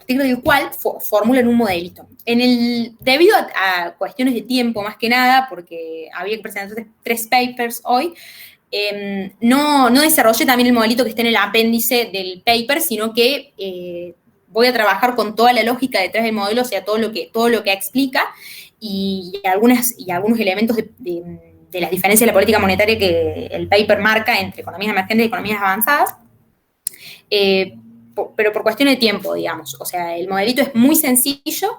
del cual formulan un modelito. Debido a cuestiones de tiempo, más que nada, porque había que presentar 3 papers hoy, no desarrollé también el modelito que está en el apéndice del paper, sino que voy a trabajar con toda la lógica detrás del modelo, o sea, todo lo que explica y algunos elementos de las diferencias de la política monetaria que el paper marca entre economías emergentes y economías avanzadas. Pero por cuestión de tiempo, digamos. O sea, el modelito es muy sencillo,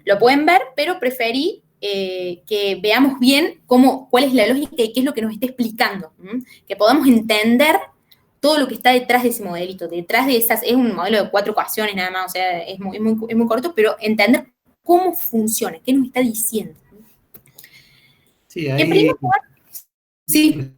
lo pueden ver, pero preferí que veamos bien cuál es la lógica y qué es lo que nos está explicando. Que podamos entender todo lo que está detrás de ese modelito. Detrás de es un modelo de 4 ecuaciones nada más, o sea, es muy corto, pero entender cómo funciona, qué nos está diciendo. Sí, ahí... En primer lugar, sí.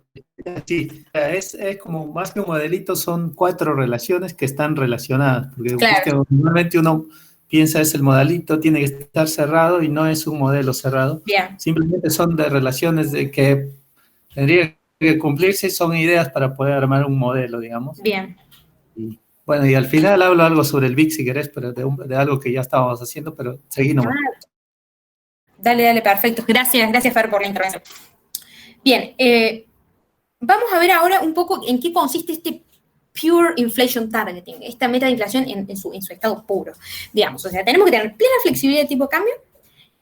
Sí, es como más que un modelito, son 4 relaciones que están relacionadas, porque Claro. normalmente uno piensa es el modelito, tiene que estar cerrado y no es un modelo cerrado. Bien. Simplemente son de relaciones de que tendrían que cumplirse, son ideas para poder armar un modelo, digamos. Bien. Y, bueno, y al final hablo algo sobre el BIC si querés, pero de algo que ya estábamos haciendo, pero seguí nomás. Dale, perfecto. Gracias, Fer, por la intervención. Bien, vamos a ver ahora un poco en qué consiste este Pure Inflation Targeting, esta meta de inflación en su estado puro, digamos. O sea, tenemos que tener plena flexibilidad de tipo de cambio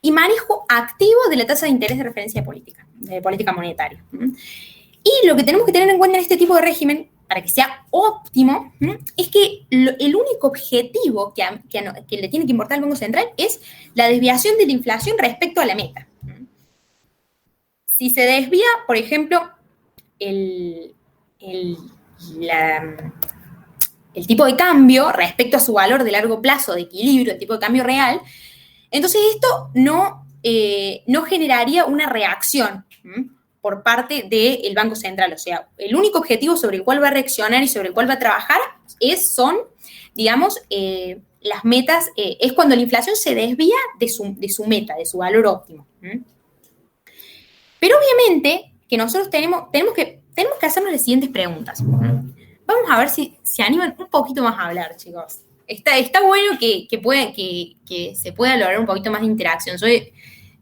y manejo activo de la tasa de interés de referencia de política monetaria. Y lo que tenemos que tener en cuenta en este tipo de régimen, para que sea óptimo, es que el único objetivo que le tiene que importar al Banco Central es la desviación de la inflación respecto a la meta. Si se desvía, por ejemplo, el tipo de cambio respecto a su valor de largo plazo de equilibrio, el tipo de cambio real, entonces esto no generaría una reacción por parte del Banco Central. O sea, el único objetivo sobre el cual va a reaccionar y sobre el cual va a trabajar son, digamos, las metas, es cuando la inflación se desvía de su meta, de su valor óptimo. Pero obviamente que nosotros tenemos que hacernos las siguientes preguntas. Vamos a ver si se animan un poquito más a hablar, chicos. Está bueno que se pueda lograr un poquito más de interacción.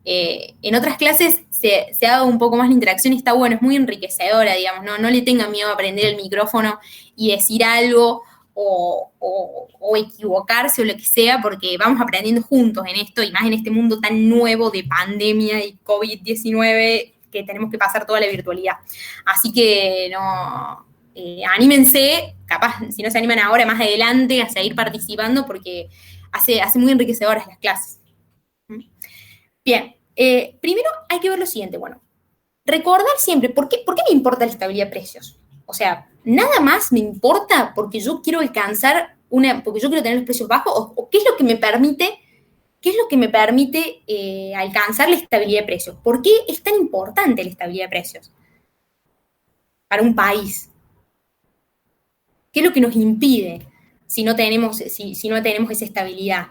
En otras clases se ha dado un poco más de interacción y está bueno, es muy enriquecedora, digamos. No le tengan miedo a prender el micrófono y decir algo o equivocarse o lo que sea, porque vamos aprendiendo juntos en esto, y más en este mundo tan nuevo de pandemia y COVID-19, que tenemos que pasar toda la virtualidad. Así que anímense, capaz, si no se animan ahora, más adelante, a seguir participando, porque hace muy enriquecedoras las clases. Bien, primero hay que ver lo siguiente, bueno, recordar siempre, ¿por qué me importa la estabilidad de precios? O sea, nada más me importa porque yo quiero alcanzar porque yo quiero tener los precios bajos, o qué es lo que me permite alcanzar la estabilidad de precios. ¿Por qué es tan importante la estabilidad de precios para un país? ¿Qué es lo que nos impide si no tenemos esa estabilidad?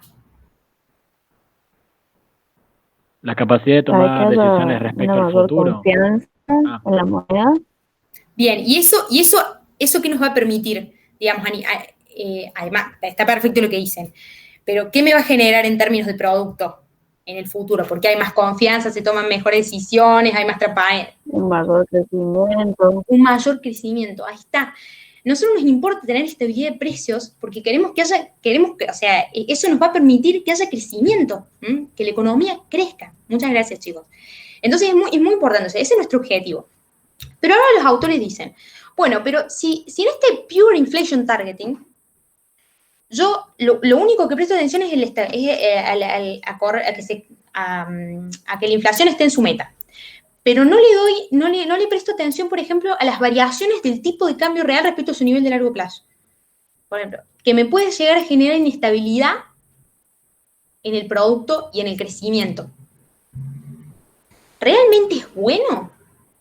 La capacidad de tomar decisiones respecto al futuro. Confianza en la moneda. Bien, y eso ¿qué nos va a permitir? Digamos, además, está perfecto lo que dicen, pero ¿qué me va a generar en términos de producto en el futuro? Porque hay más confianza, se toman mejores decisiones, hay más transparencia. Un mayor crecimiento. Un mayor crecimiento, ahí está. Nosotros nos importa tener estabilidad de precios porque o sea, eso nos va a permitir que haya crecimiento, que la economía crezca. Muchas gracias, chicos. Entonces es muy importante, o sea, ese es nuestro objetivo. Pero ahora los autores dicen, bueno, pero si en este Pure Inflation Targeting, yo lo único que presto atención es a que la inflación esté en su meta. Pero no le presto atención, por ejemplo, a las variaciones del tipo de cambio real respecto a su nivel de largo plazo. Por ejemplo, que me puede llegar a generar inestabilidad en el producto y en el crecimiento. ¿Realmente es bueno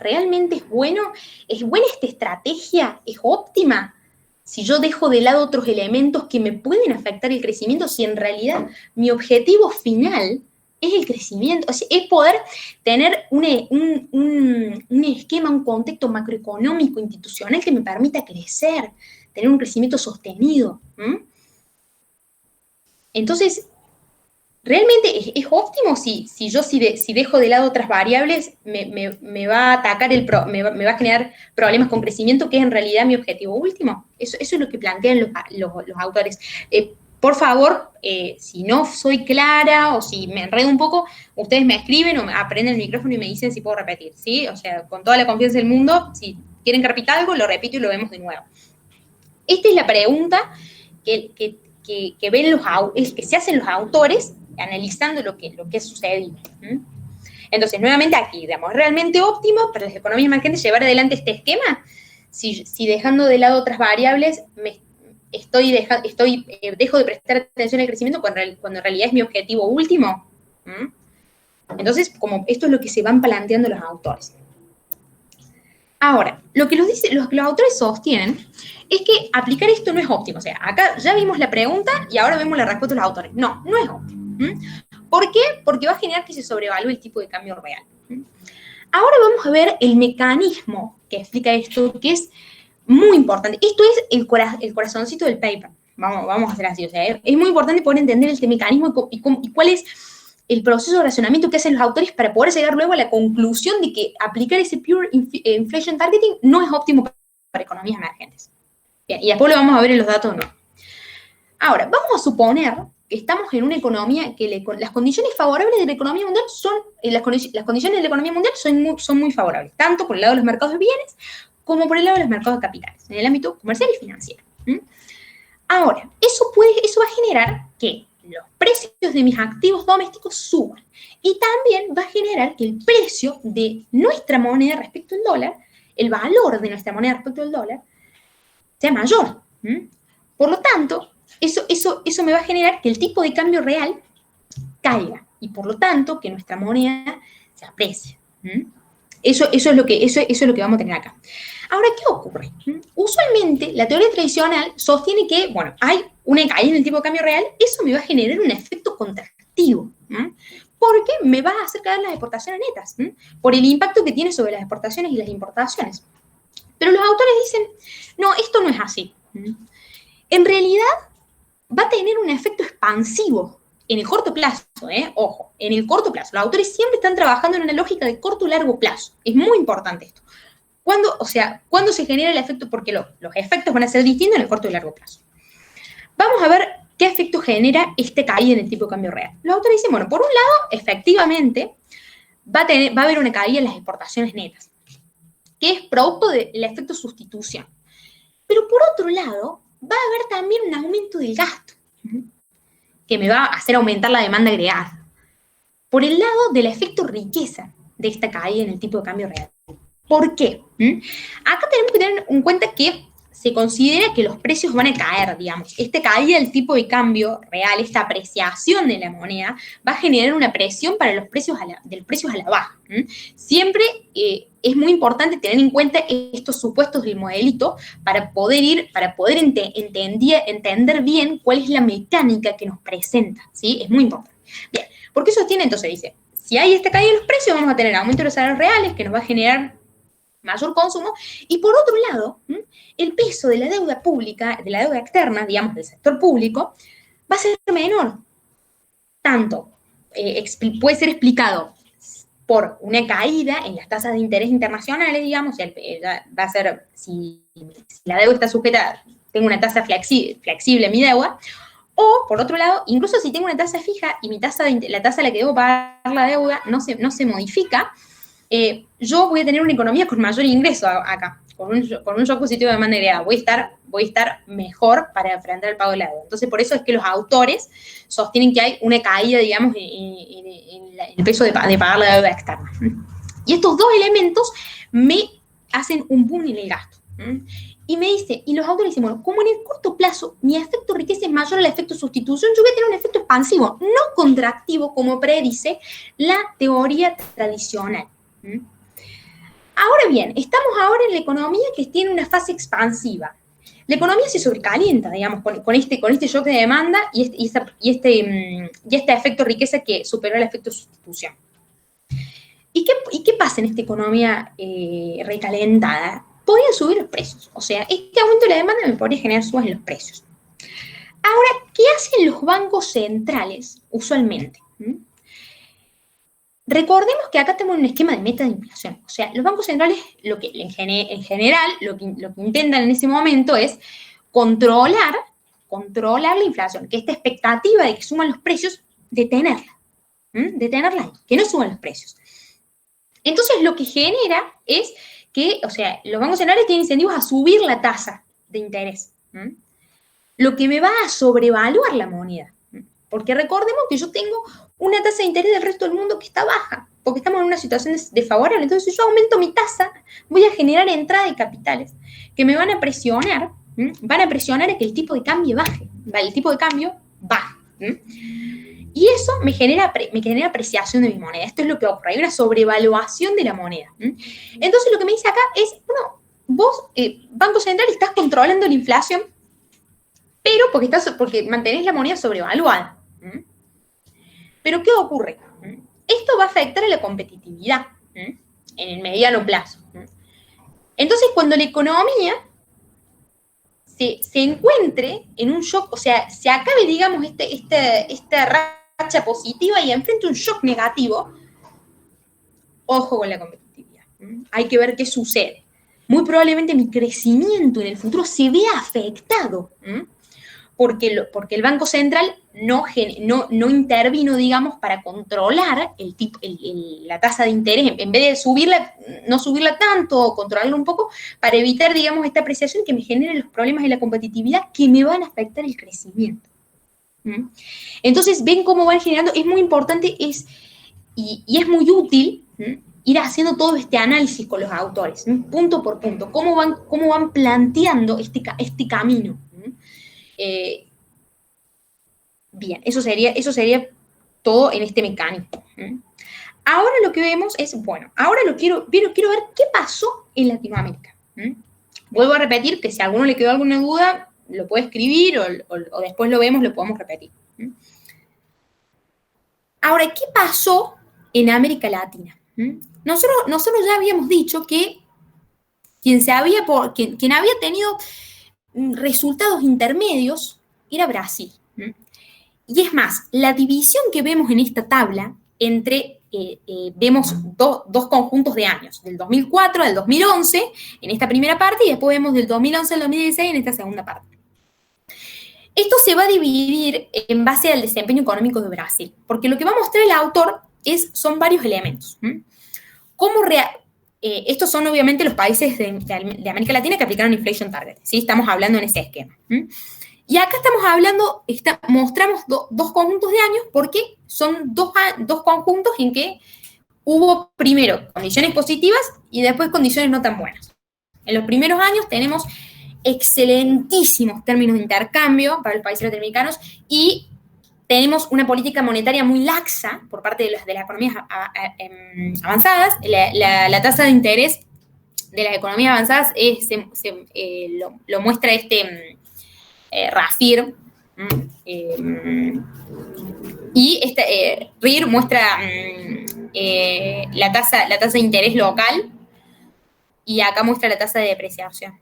¿Realmente es bueno? ¿Es buena esta estrategia? ¿Es óptima? Si yo dejo de lado otros elementos que me pueden afectar el crecimiento, si en realidad mi objetivo final es el crecimiento, o sea, es poder tener un esquema, un contexto macroeconómico, institucional que me permita crecer, tener un crecimiento sostenido. Entonces, ¿realmente es óptimo si dejo de lado otras variables, me va a atacar me va a generar problemas con crecimiento, que es en realidad mi objetivo último? Eso es lo que plantean los autores. Por favor, si no soy clara o si me enredo un poco, ustedes me escriben o me aprenden el micrófono y me dicen si puedo repetir, ¿sí? O sea, con toda la confianza del mundo, si quieren que repita algo, lo repito y lo vemos de nuevo. Esta es la pregunta que se hacen los autores analizando lo que ha sucedido. Entonces, nuevamente aquí, digamos, ¿es realmente óptimo para las economías emergentes llevar adelante este esquema? Si dejando de lado otras variables, dejo de prestar atención al crecimiento cuando en realidad es mi objetivo último. Entonces, como esto es lo que se van planteando los autores. Ahora, lo que los autores sostienen es que aplicar esto no es óptimo. O sea, acá ya vimos la pregunta y ahora vemos la respuesta de los autores. No es óptimo. ¿Por qué? Porque va a generar que se sobrevalúe el tipo de cambio real. Ahora vamos a ver el mecanismo que explica esto, que es muy importante. Esto es el corazoncito del paper. Vamos a hacer así. O sea, es muy importante poder entender este mecanismo y cuál es el proceso de razonamiento que hacen los autores para poder llegar luego a la conclusión de que aplicar ese pure inflation targeting no es óptimo para economías emergentes. Bien, y después lo vamos a ver en los datos no. Ahora, vamos a suponer que estamos en una economía que las condiciones favorables de la economía mundial las condiciones de la economía mundial son muy favorables, tanto por el lado de los mercados de bienes como por el lado de los mercados de capitales, en el ámbito comercial y financiero. Ahora, eso va a generar que los precios de mis activos domésticos suban. Y también va a generar que el precio de nuestra moneda respecto al dólar, el valor de nuestra moneda respecto al dólar, sea mayor. Por lo tanto, eso me va a generar que el tipo de cambio real caiga. Y por lo tanto, que nuestra moneda se aprecie. Eso es lo que vamos a tener acá. Ahora, ¿qué ocurre? Usualmente, la teoría tradicional sostiene que, bueno, hay una caída en el tipo de cambio real, eso me va a generar un efecto contractivo, porque me va a hacer caer las exportaciones netas, por el impacto que tiene sobre las exportaciones y las importaciones. Pero los autores dicen, no, esto no es así. En realidad, va a tener un efecto expansivo en el corto plazo, ojo, en el corto plazo. Los autores siempre están trabajando en una lógica de corto y largo plazo. Es muy importante esto. ¿Cuándo se genera el efecto? Porque los efectos van a ser distintos en el corto y largo plazo. Vamos a ver qué efecto genera esta caída en el tipo de cambio real. Los autores dicen, bueno, por un lado, efectivamente, va a haber una caída en las exportaciones netas, que es producto del efecto sustitución. Pero por otro lado, va a haber también un aumento del gasto, que me va a hacer aumentar la demanda agregada. Por el lado del efecto riqueza de esta caída en el tipo de cambio real. ¿Por qué? Acá tenemos que tener en cuenta que se considera que los precios van a caer, digamos. Esta caída del tipo de cambio real, esta apreciación de la moneda, va a generar una presión para los precios a la baja. Siempre es muy importante tener en cuenta estos supuestos del modelito para poder entender bien cuál es la mecánica que nos presenta, ¿sí? Es muy importante. Bien, ¿por qué sostiene? Entonces dice, si hay esta caída de los precios, vamos a tener aumento de los salarios reales, que nos va a generar mayor consumo, y por otro lado, el peso de la deuda pública, de la deuda externa, digamos, del sector público, va a ser menor. Tanto puede ser explicado por una caída en las tasas de interés internacionales, digamos, va a ser, si la deuda está sujeta, tengo una tasa flexible en mi deuda, o, por otro lado, incluso si tengo una tasa fija y la tasa a la que debo pagar la deuda no se modifica, yo voy a tener una economía con mayor ingreso acá, con un shock positivo de demanda agregada. Voy a estar mejor para enfrentar el pago de la deuda. Entonces, por eso es que los autores sostienen que hay una caída, digamos, en el peso de pagar la deuda externa. Y estos dos elementos me hacen un boom en el gasto. Y los autores dicen, bueno, como en el corto plazo mi efecto riqueza es mayor al efecto sustitución, yo voy a tener un efecto expansivo, no contractivo, como predice la teoría tradicional. Ahora bien, estamos ahora en la economía que tiene una fase expansiva. La economía se sobrecalienta, digamos, con este shock de demanda y este efecto riqueza que superó el efecto sustitución. ¿Y qué pasa en esta economía recalentada? Podrían subir los precios. O sea, este aumento de la demanda me podría generar subas en los precios. Ahora, ¿qué hacen los bancos centrales usualmente? Recordemos que acá tenemos un esquema de meta de inflación. O sea, los bancos centrales, en general, lo que intentan en ese momento es controlar la inflación, que esta expectativa de que suman los precios, detenerla ahí, que no suban los precios. Entonces, lo que genera es que, o sea, los bancos centrales tienen incentivos a subir la tasa de interés, lo que me va a sobrevaluar la moneda. Porque recordemos que yo tengo una tasa de interés del resto del mundo que está baja, porque estamos en una situación desfavorable. Entonces, si yo aumento mi tasa, voy a generar entrada de capitales que me van a presionar a que el tipo de cambio baje. El tipo de cambio baja. Y eso me genera apreciación de mi moneda. Esto es lo que ocurre. Hay una sobrevaluación de la moneda. Entonces, lo que me dice acá es, bueno, vos, Banco Central, estás controlando la inflación, pero porque mantenés la moneda sobrevaluada. Pero ¿qué ocurre? Esto va a afectar a la competitividad en el mediano plazo. Entonces, cuando la economía se encuentre en un shock, o sea, se acabe, digamos, esta racha positiva y enfrente un shock negativo, ojo con la competitividad. Hay que ver qué sucede. Muy probablemente mi crecimiento en el futuro se vea afectado, porque el Banco Central no intervino, digamos, para controlar la tasa de interés, en vez de no subirla tanto o controlarla un poco, para evitar, digamos, esta apreciación que me genere los problemas de la competitividad que me van a afectar el crecimiento. Entonces, ven cómo van generando, es muy importante y es muy útil ir haciendo todo este análisis con los autores, punto por punto, cómo van planteando este camino. Bien, eso sería todo en este mecanismo. Ahora lo que vemos es, bueno, ahora quiero ver qué pasó en Latinoamérica. Vuelvo a repetir que si a alguno le quedó alguna duda, lo puede escribir o después lo vemos, lo podemos repetir. Ahora, ¿qué pasó en América Latina? Nosotros ya habíamos dicho que quien había tenido resultados intermedios era Brasil. Y es más, la división que vemos en esta tabla vemos dos conjuntos de años, del 2004 al 2011 en esta primera parte y después vemos del 2011 al 2016 en esta segunda parte. Esto se va a dividir en base al desempeño económico de Brasil, porque lo que va a mostrar el autor son varios elementos. Estos son obviamente los países de América Latina que aplicaron Inflation Target, ¿sí? Estamos hablando en ese esquema. Y acá estamos hablando, mostramos dos conjuntos de años porque son dos conjuntos en que hubo primero condiciones positivas y después condiciones no tan buenas. En los primeros años tenemos excelentísimos términos de intercambio para los países latinoamericanos y tenemos una política monetaria muy laxa por parte de las economías avanzadas. La tasa de interés de las economías avanzadas lo muestra RAFIR, y RIR muestra la tasa de interés local y acá muestra la tasa de depreciación.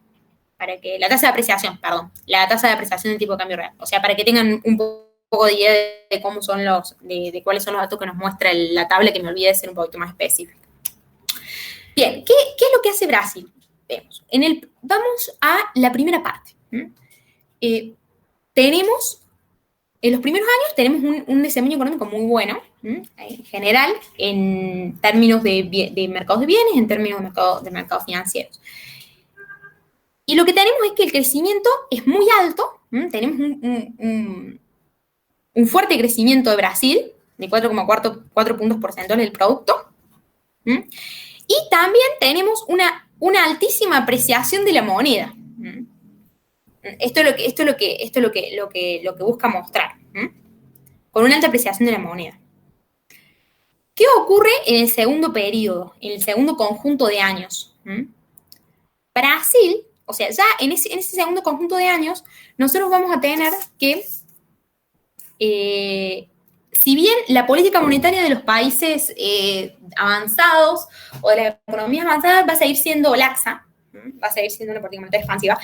La tasa de apreciación del tipo de cambio real. O sea, para que tengan un poco de idea de cómo son de cuáles son los datos que nos muestra la tabla, que me olvidé de ser un poquito más específica. Bien, ¿qué es lo que hace Brasil? Vamos a la primera parte. En los primeros años tenemos un desempeño económico muy bueno, en general, en términos de mercados de bienes, en términos de mercados financieros. Y lo que tenemos es que el crecimiento es muy alto, tenemos un fuerte crecimiento de Brasil, de 4,4 puntos porcentuales del producto, y también tenemos una altísima apreciación de la moneda. Esto es lo que busca mostrar, con una alta apreciación de la moneda. ¿Qué ocurre en el segundo periodo, en el segundo conjunto de años? Brasil, o sea, ya en ese segundo conjunto de años, nosotros vamos a tener que, si bien la política monetaria de los países avanzados o de las economías avanzadas va a seguir siendo laxa, va a seguir siendo una política monetaria expansiva,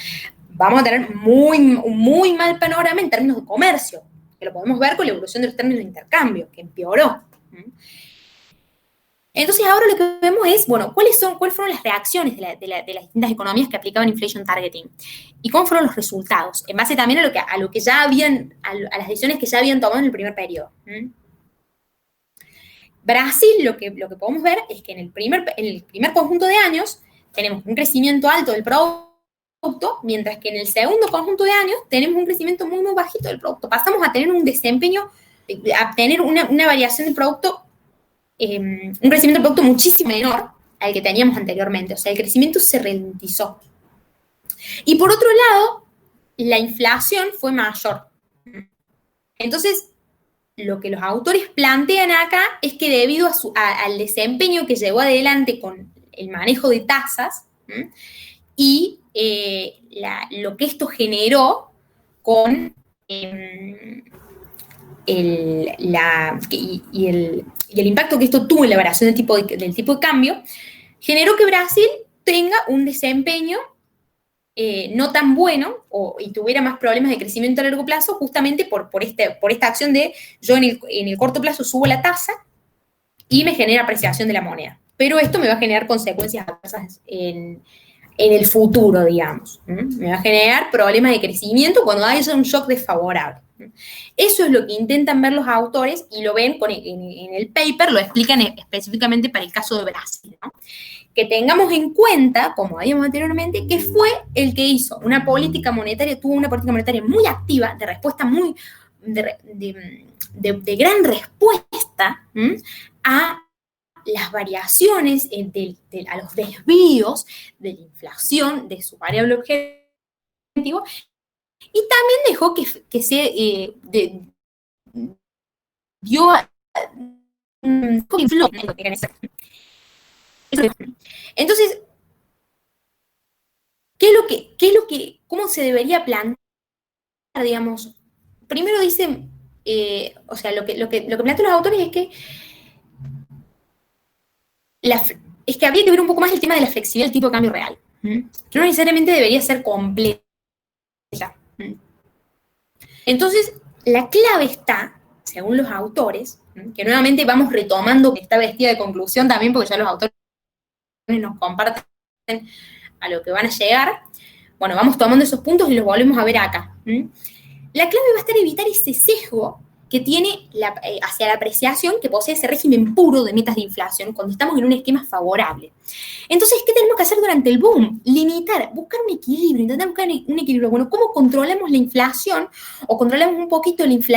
vamos a tener un muy mal panorama en términos de comercio, que lo podemos ver con la evolución de los términos de intercambio, que empeoró. Entonces, ahora lo que vemos es, bueno, ¿cuáles fueron las reacciones de las distintas economías que aplicaban inflation targeting? ¿Y cómo fueron los resultados? En base también a lo que ya habían, a las decisiones que ya habían tomado en el primer periodo. Brasil, lo que podemos ver es que en el primer conjunto de años tenemos un crecimiento alto del producto, mientras que en el segundo conjunto de años tenemos un crecimiento muy, muy bajito del producto. Pasamos a tener un desempeño, a tener una variación del producto, un crecimiento del producto muchísimo menor al que teníamos anteriormente. O sea, el crecimiento se ralentizó. Y por otro lado, la inflación fue mayor. Entonces, lo que los autores plantean acá es que debido al desempeño que llevó adelante con el manejo de tasas y lo que esto generó con el impacto que esto tuvo en la variación del tipo de cambio, generó que Brasil tenga un desempeño no tan bueno y tuviera más problemas de crecimiento a largo plazo, justamente por esta acción de yo en el corto plazo subo la tasa y me genera apreciación de la moneda. Pero esto me va a generar consecuencias adversas en el futuro, digamos. Me va a generar problemas de crecimiento cuando haya un shock desfavorable. Eso es lo que intentan ver los autores y lo ven en el paper, lo explican específicamente para el caso de Brasil, ¿no? Que tengamos en cuenta, como habíamos anteriormente, que fue el que hizo tuvo una política monetaria muy activa, de respuesta de gran respuesta a las variaciones, a los desvíos de la inflación de su variable objetivo, y también dejó que se dio entonces, cómo se debería plantear, digamos? Primero dicen, o sea, lo que plantean los autores es que habría que ver un poco más el tema de la flexibilidad del tipo de cambio real. Que no necesariamente debería ser completa. Entonces, la clave está, según los autores, que nuevamente vamos retomando esta vestida de conclusión también, porque ya los autores nos comparten a lo que van a llegar. Bueno, vamos tomando esos puntos y los volvemos a ver acá. La clave va a estar evitar ese sesgo que tiene hacia la apreciación que posee ese régimen puro de metas de inflación cuando estamos en un esquema favorable. Entonces, ¿qué tenemos que hacer durante el boom? Limitar, buscar un equilibrio, intentar buscar un equilibrio. Bueno, ¿cómo controlamos la inflación? O controlamos un poquito menos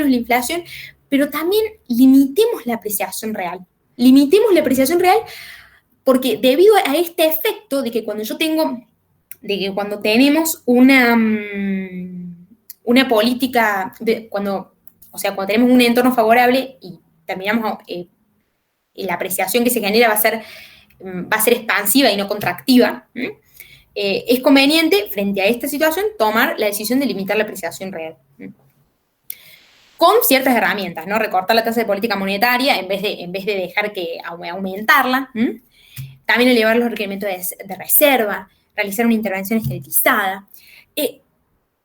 la inflación, pero también limitemos la apreciación real. Limitemos la apreciación real porque debido a este efecto de que cuando tenemos una política, cuando tenemos un entorno favorable y terminamos, la apreciación que se genera va a ser expansiva y no contractiva, es conveniente, frente a esta situación, tomar la decisión de limitar la apreciación real. Con ciertas herramientas, ¿no? Recortar la tasa de política monetaria en vez de dejar que aumentarla. También elevar los requerimientos de reserva, realizar una intervención estatizada.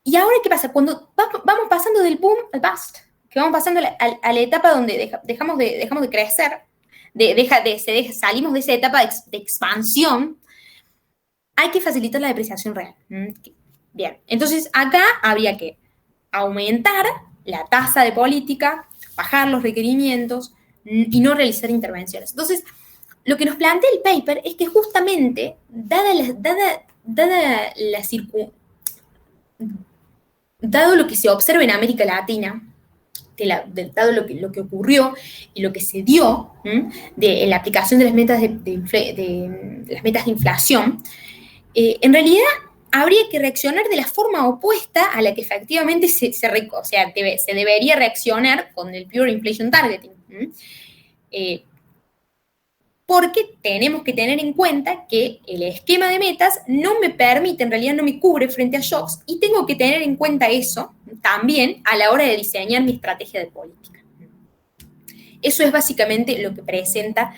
¿Y ahora qué pasa? Cuando vamos pasando del boom al bust, que vamos pasando a la etapa donde dejamos de crecer, salimos de esa etapa de expansión, hay que facilitar la depreciación real. Bien, entonces acá habría que aumentar la tasa de política, bajar los requerimientos y no realizar intervenciones. Entonces, lo que nos plantea el paper es que justamente, dado lo que se observa en América Latina, dado lo que ocurrió y lo que se dio en la aplicación de las metas las metas de inflación, en realidad habría que reaccionar de la forma opuesta a la que efectivamente se debería reaccionar con el Pure Inflation Targeting. porque tenemos que tener en cuenta que el esquema de metas no me permite, en realidad no me cubre frente a shocks, y tengo que tener en cuenta eso también a la hora de diseñar mi estrategia de política. Eso es básicamente lo que presenta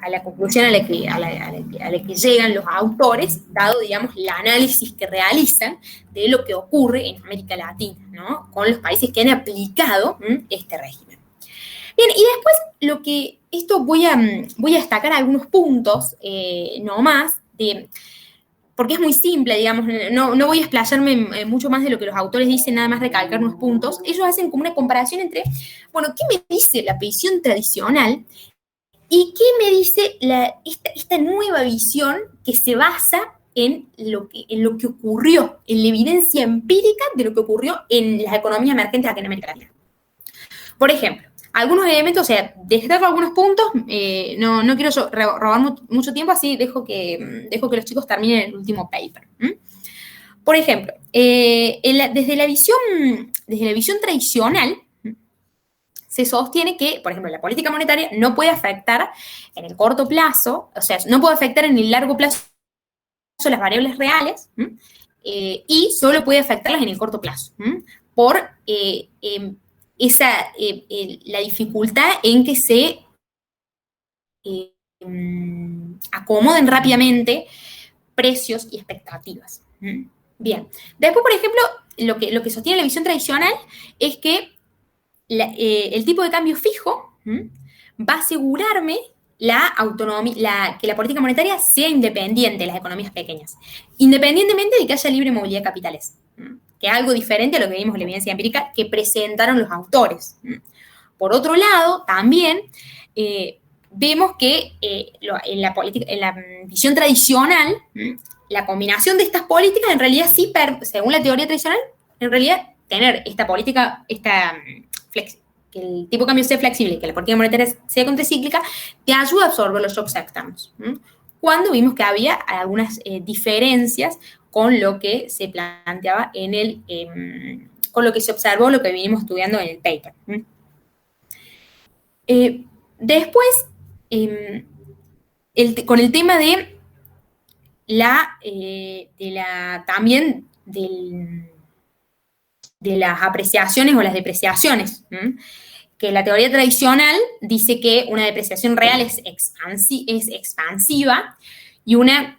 a la conclusión a la que llegan los autores, dado, digamos, el análisis que realizan de lo que ocurre en América Latina, ¿no? Con los países que han aplicado este régimen. Bien, y después voy a destacar algunos puntos nomás, porque es muy simple, digamos, no voy a explayarme mucho más de lo que los autores dicen, nada más recalcar unos puntos. Ellos hacen como una comparación entre, bueno, ¿qué me dice la visión tradicional y qué me dice esta nueva visión que se basa en lo que ocurrió, en la evidencia empírica de lo que ocurrió en las economías emergentes aquí en América Latina? Por ejemplo, algunos elementos, o sea, destaco algunos puntos, no quiero robar mucho tiempo, así dejo que los chicos terminen el último paper. Por ejemplo, desde la visión tradicional, se sostiene que, por ejemplo, la política monetaria no puede afectar en el corto plazo, o sea, no puede afectar en el largo plazo las variables reales, y solo puede afectarlas en el corto plazo, por la dificultad en que se acomoden rápidamente precios y expectativas. Bien. Después, por ejemplo, lo que sostiene la visión tradicional es que el tipo de cambio fijo va a asegurarme la autonomía, que la política monetaria sea independiente de las economías pequeñas, independientemente de que haya libre movilidad de capitales, que es algo diferente a lo que vimos en la evidencia empírica que presentaron los autores. Por otro lado, también vemos que en la visión tradicional, la combinación de estas políticas, en realidad sí, según la teoría tradicional, en realidad tener esta política, que el tipo de cambio sea flexible y que la política monetaria sea contracíclica, te ayuda a absorber los shocks externos. Cuando vimos que había algunas diferencias con lo que se planteaba con lo que se observó, lo que vinimos estudiando en el paper. Después, con el tema también de las apreciaciones o las depreciaciones, que la teoría tradicional dice que una depreciación real es expansiva y una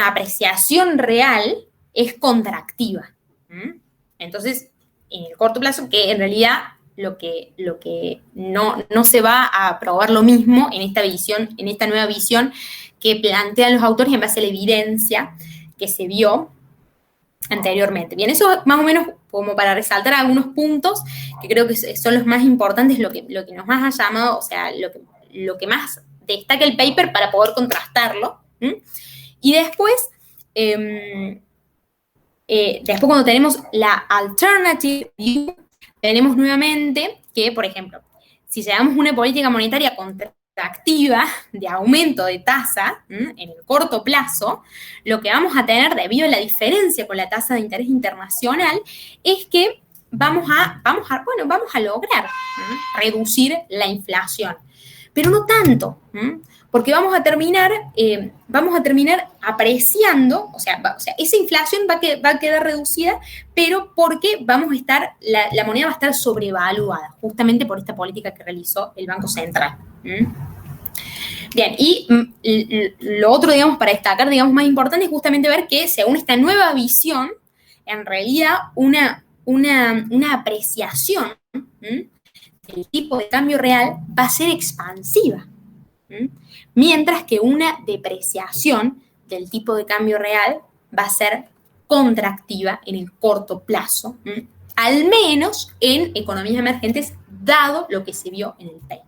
apreciación real es contractiva. Entonces, en el corto plazo, que en realidad lo que no se va a probar lo mismo en esta nueva visión que plantean los autores en base a la evidencia que se vio anteriormente. Bien, eso más o menos como para resaltar algunos puntos que creo que son los más importantes, lo que nos más ha llamado, o sea, lo que más destaca el paper para poder contrastarlo. Y después cuando tenemos la alternative view, tenemos nuevamente que, por ejemplo, si llevamos una política monetaria contractiva de aumento de tasa en el corto plazo, lo que vamos a tener debido a la diferencia con la tasa de interés internacional es que vamos a lograr reducir la inflación, pero no tanto, porque vamos a terminar apreciando, o sea, esa inflación va a quedar reducida, pero porque la moneda va a estar sobrevaluada, justamente por esta política que realizó el Banco Central. Bien, y lo otro, digamos, para destacar, digamos, más importante es justamente ver que, según esta nueva visión, en realidad una apreciación del tipo de cambio real va a ser expansiva, mientras que una depreciación del tipo de cambio real va a ser contractiva en el corto plazo, al menos en economías emergentes, dado lo que se vio en el paper,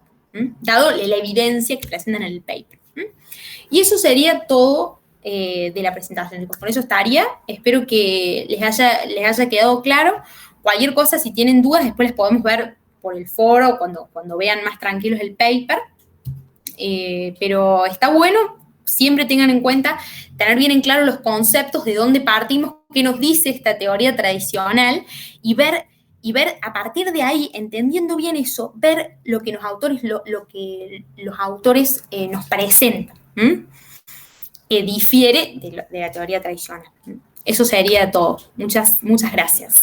dado la evidencia que presentan en el paper. Y eso sería todo de la presentación. Con eso estaría. Espero que les haya quedado claro. Cualquier cosa, si tienen dudas, después les podemos ver por el foro cuando vean más tranquilos el paper. Pero está bueno, siempre tengan en cuenta, tener bien en claro los conceptos, de dónde partimos, qué nos dice esta teoría tradicional, y ver y ver a partir de ahí, entendiendo bien eso, ver lo que los autores, lo que los autores nos presentan, que difiere de la teoría tradicional. Eso sería todo. Muchas gracias.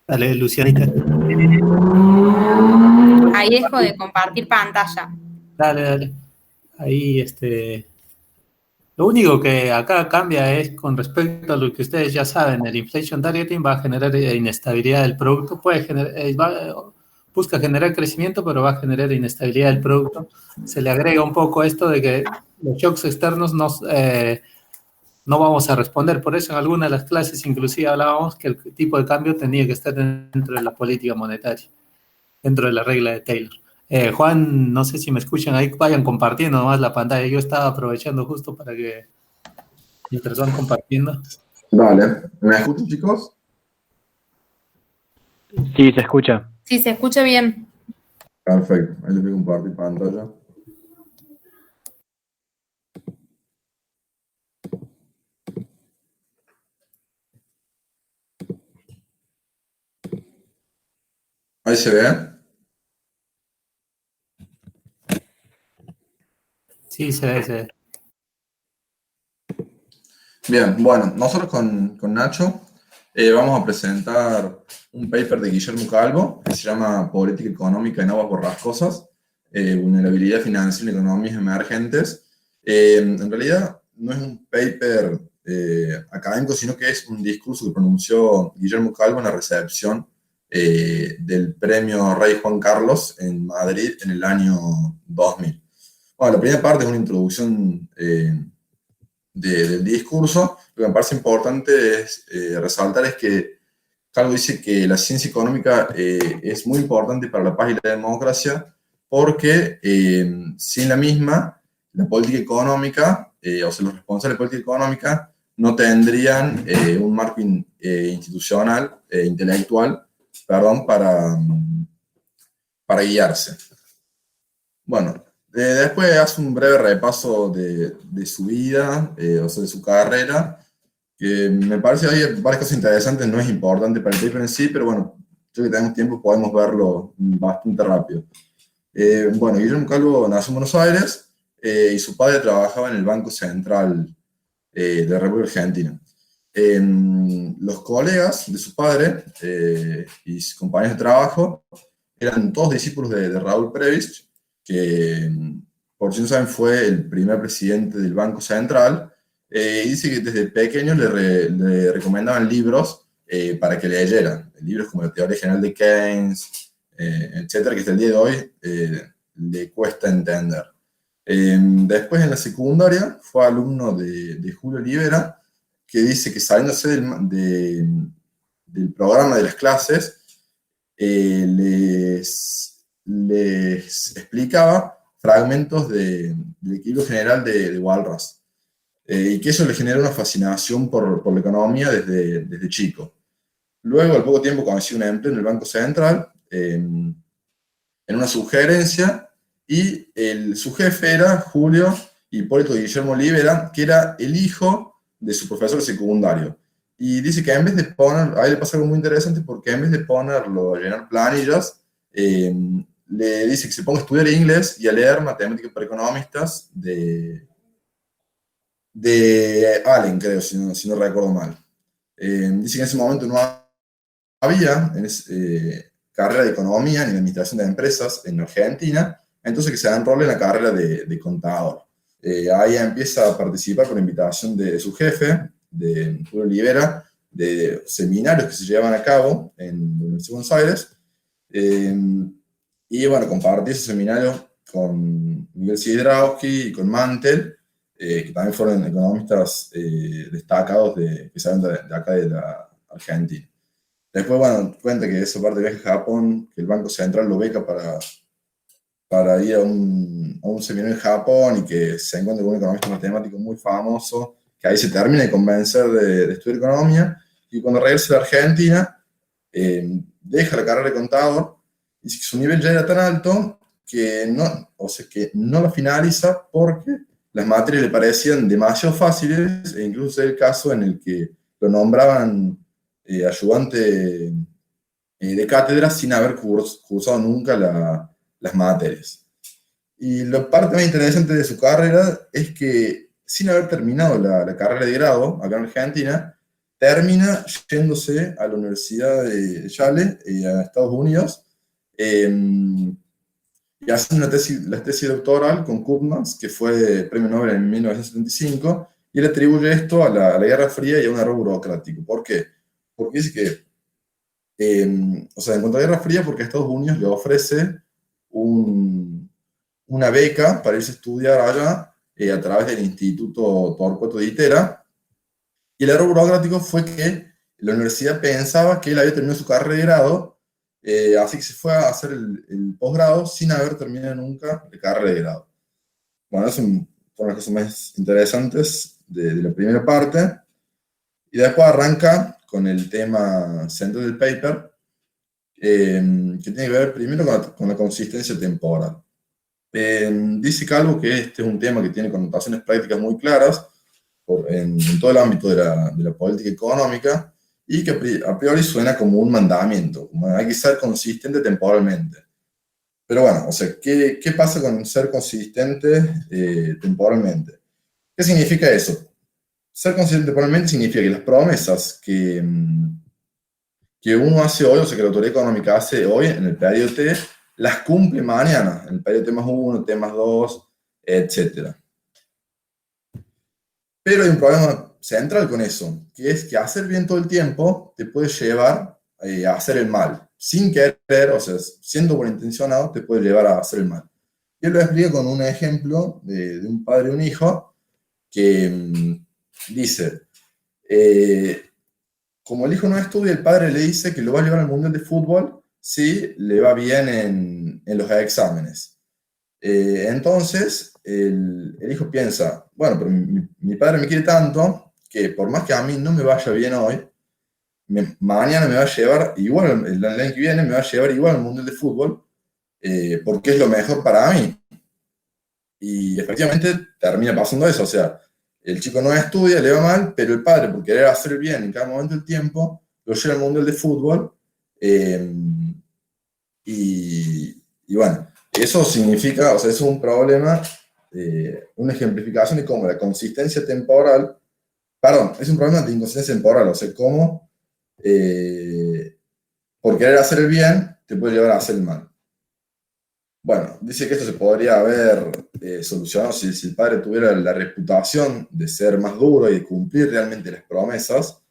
Dale, Lucianita. Ahí dejo de compartir pantalla. Dale. Ahí, lo único que acá cambia es con respecto a lo que ustedes ya saben, el inflation targeting va a generar inestabilidad del producto, busca generar crecimiento, pero va a generar inestabilidad del producto. Se le agrega un poco esto de que los shocks externos no vamos a responder. Por eso en algunas de las clases inclusive hablábamos que el tipo de cambio tenía que estar dentro de la política monetaria, dentro de la regla de Taylor. Juan, no sé si me escuchan ahí, vayan compartiendo nomás la pantalla. Yo estaba aprovechando justo para que mientras van compartiendo. Vale, ¿me escuchan, chicos? Sí, se escucha. Sí, se escucha bien. Perfecto, ahí les voy a compartir pantalla. Ahí se ve. Sí, se ve. Bien, bueno, nosotros con Nacho vamos a presentar un paper de Guillermo Calvo que se llama Política Económica en Aguas Borrascosas, Vulnerabilidad Financiera en Economías Emergentes. En realidad no es un paper académico, sino que es un discurso que pronunció Guillermo Calvo en la recepción del premio Rey Juan Carlos en Madrid en el año 2000. Bueno, la primera parte es una introducción del discurso. Lo que me parece importante resaltar es que Calvo dice que la ciencia económica es muy importante para la paz y la democracia porque sin la misma, la política económica, o sea, los responsables de política económica, no tendrían un marco institucional, intelectual, para guiarse. Bueno, después hace un breve repaso de su vida, o sea, de su carrera, que me parece que hay varias cosas interesantes, no es importante para el paper en sí, pero bueno, yo que tenemos tiempo podemos verlo bastante rápido. Bueno, Guillermo Calvo nació en Buenos Aires y su padre trabajaba en el Banco Central de la República Argentina. Los colegas de su padre y sus compañeros de trabajo eran todos discípulos de Raúl Prebisch, que por si no saben fue el primer presidente del Banco Central, y dice que desde pequeño le recomendaban libros para que leyera, libros como la Teoría General de Keynes, etcétera, que hasta el día de hoy le cuesta entender. Después en la secundaria fue alumno de Julio Olivera, que dice que saliéndose del programa de las clases, les explicaba fragmentos del equilibrio general de Walras, y que eso le genera una fascinación por la economía desde chico. Luego, al poco tiempo, conoció un empleo en el Banco Central, en una sugerencia, y su jefe era Julio Hipólito Guillermo Olivera, que era el hijo de su profesor secundario. Y dice que en vez de a él le pasa algo muy interesante, porque en vez de ponerlo a llenar planillas, le dice que se ponga a estudiar inglés y a leer matemáticas para economistas de Allen, creo, si no recuerdo mal. Dice que en ese momento no había carrera de economía ni de administración de empresas en Argentina, entonces que se enrola en la carrera de contador. Ahí empieza a participar por invitación de su jefe, de Julio Olivera, de seminarios que se llevan a cabo en la Universidad de Buenos Aires, y bueno, compartí ese seminario con Miguel Siedrowski y con Mantel, que también fueron economistas destacados que salen de acá de la Argentina. Después, bueno, cuenta que esa parte de viaje a Japón, que el Banco Central lo beca para ir a un seminario en Japón y que se encuentra con un economista matemático muy famoso, que ahí se termina de convencer de estudiar economía, y cuando regresa a la Argentina, deja la carrera de contador, y dice que su nivel ya era tan alto que no la finaliza porque las materias le parecían demasiado fáciles, e incluso es el caso en el que lo nombraban ayudante de cátedra sin haber cursado nunca las materias. Y la parte más interesante de su carrera es que, sin haber terminado la carrera de grado acá en Argentina, termina yéndose a la Universidad de Yale, a Estados Unidos, y hace la tesis doctoral con Koopmans, que fue premio Nobel en 1975, y él atribuye esto a la Guerra Fría y a un error burocrático. ¿Por qué? Porque dice que, en cuanto a la Guerra Fría, porque a Estados Unidos le ofrece una beca para irse a estudiar allá a través del Instituto Torcuato Di Itera, y el error burocrático fue que la universidad pensaba que él había terminado su carrera de grado, así que se fue a hacer el posgrado sin haber terminado nunca la carrera de grado. Bueno, eso son las cosas más interesantes de la primera parte. Y después arranca con el tema central del paper, que tiene que ver primero con la consistencia temporal. Dice Calvo que este es un tema que tiene connotaciones prácticas muy claras en todo el ámbito de la política económica, y que a priori suena como un mandamiento, como hay que ser consistente temporalmente. Pero bueno, ¿qué pasa con ser consistente temporalmente? ¿Qué significa eso? Ser consistente temporalmente significa que las promesas que uno hace hoy, que la autoridad económica hace hoy en el periodo T, las cumple mañana, en el periodo T+1, T+2, etc. Pero hay un problema central con eso, que es que hacer bien todo el tiempo te puede llevar a hacer el mal. Sin querer, siendo buenintencionado, te puede llevar a hacer el mal. Y él lo explica con un ejemplo de un padre y un hijo que dice, como el hijo no estudia, el padre le dice que lo va a llevar al Mundial de Fútbol si le va bien en los exámenes. Entonces, el hijo piensa, bueno, pero mi padre me quiere tanto que por más que a mí no me vaya bien hoy, mañana me va a llevar igual, el año que viene me va a llevar igual al Mundial de Fútbol, porque es lo mejor para mí. Y efectivamente termina pasando eso, el chico no estudia, le va mal, pero el padre, por querer hacer bien en cada momento del tiempo, lo lleva al Mundial de Fútbol, y bueno, eso significa, es un problema, una ejemplificación de cómo la consistencia temporal, es un problema de inconsistencia temporal, cómo por querer hacer el bien te puede llevar a hacer el mal. Bueno, dice que esto se podría haber solucionado si el padre tuviera la reputación de ser más duro y de cumplir realmente las promesas.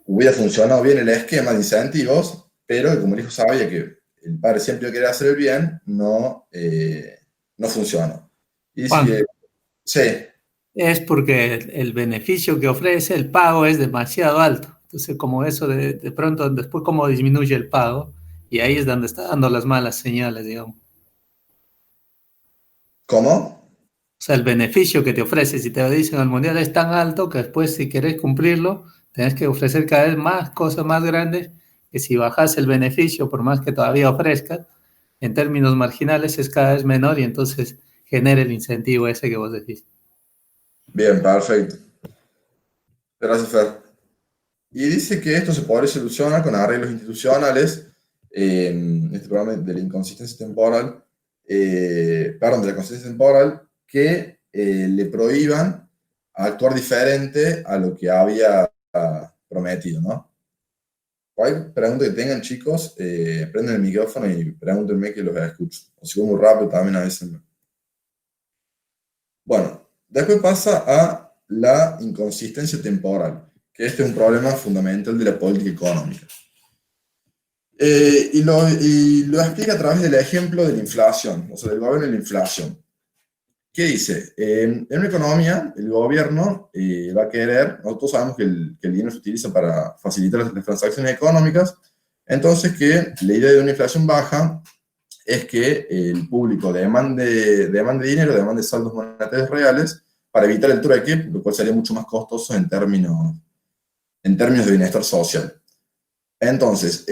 Hubiera funcionado bien el esquema de incentivos, pero como el hijo sabía que el padre siempre quería hacer el bien, no funcionó. Y dice que, sí. Es porque el beneficio que ofrece, el pago es demasiado alto. Entonces, como eso de pronto, después cómo disminuye el pago, y ahí es donde está dando las malas señales, digamos. ¿Cómo? El beneficio que te ofrece, si te lo dicen al mundial, es tan alto que después, si querés cumplirlo, tenés que ofrecer cada vez más cosas más grandes, que si bajas el beneficio, por más que todavía ofrezcas, en términos marginales es cada vez menor, y entonces genera el incentivo ese que vos decís. Bien, perfecto. Gracias, Fer. Y dice que esto se podría solucionar con arreglos institucionales, este programa de la inconsistencia temporal, de la consistencia temporal, que le prohíban actuar diferente a lo que había prometido, ¿no? Cualquier pregunta que tengan, chicos, prenden el micrófono y pregúntenme que los escucho. O si voy muy rápido, también avísenme. Bueno, después pasa a la inconsistencia temporal, que este es un problema fundamental de la política económica. Y lo explica a través del ejemplo de la inflación, del gobierno de la inflación. ¿Qué dice? En una economía, el gobierno va a querer, nosotros sabemos que el dinero se utiliza para facilitar las transacciones económicas, entonces que la idea de una inflación baja es que el público demande dinero, demande saldos monetarios reales para evitar el trueque, lo cual sería mucho más costoso en términos de bienestar social. Entonces,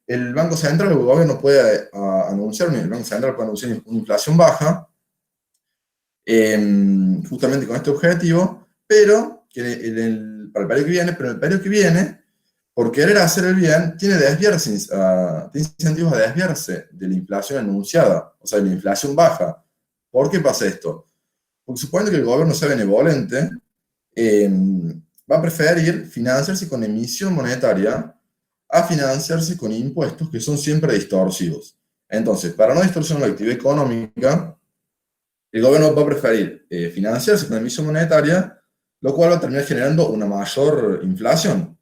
el Banco Central, el gobierno puede anunciar una inflación baja, justamente con este objetivo, pero para el periodo que viene, pero en el periodo que viene, por querer hacer el bien, tiene incentivos a desviarse de la inflación anunciada, o sea, de la inflación baja. ¿Por qué pasa esto? Porque suponiendo que el gobierno sea benevolente, va a preferir financiarse con emisión monetaria a financiarse con impuestos que son siempre distorsivos. Entonces, para no distorsionar la actividad económica, el gobierno va a preferir financiarse con emisión monetaria, lo cual va a terminar generando una mayor inflación.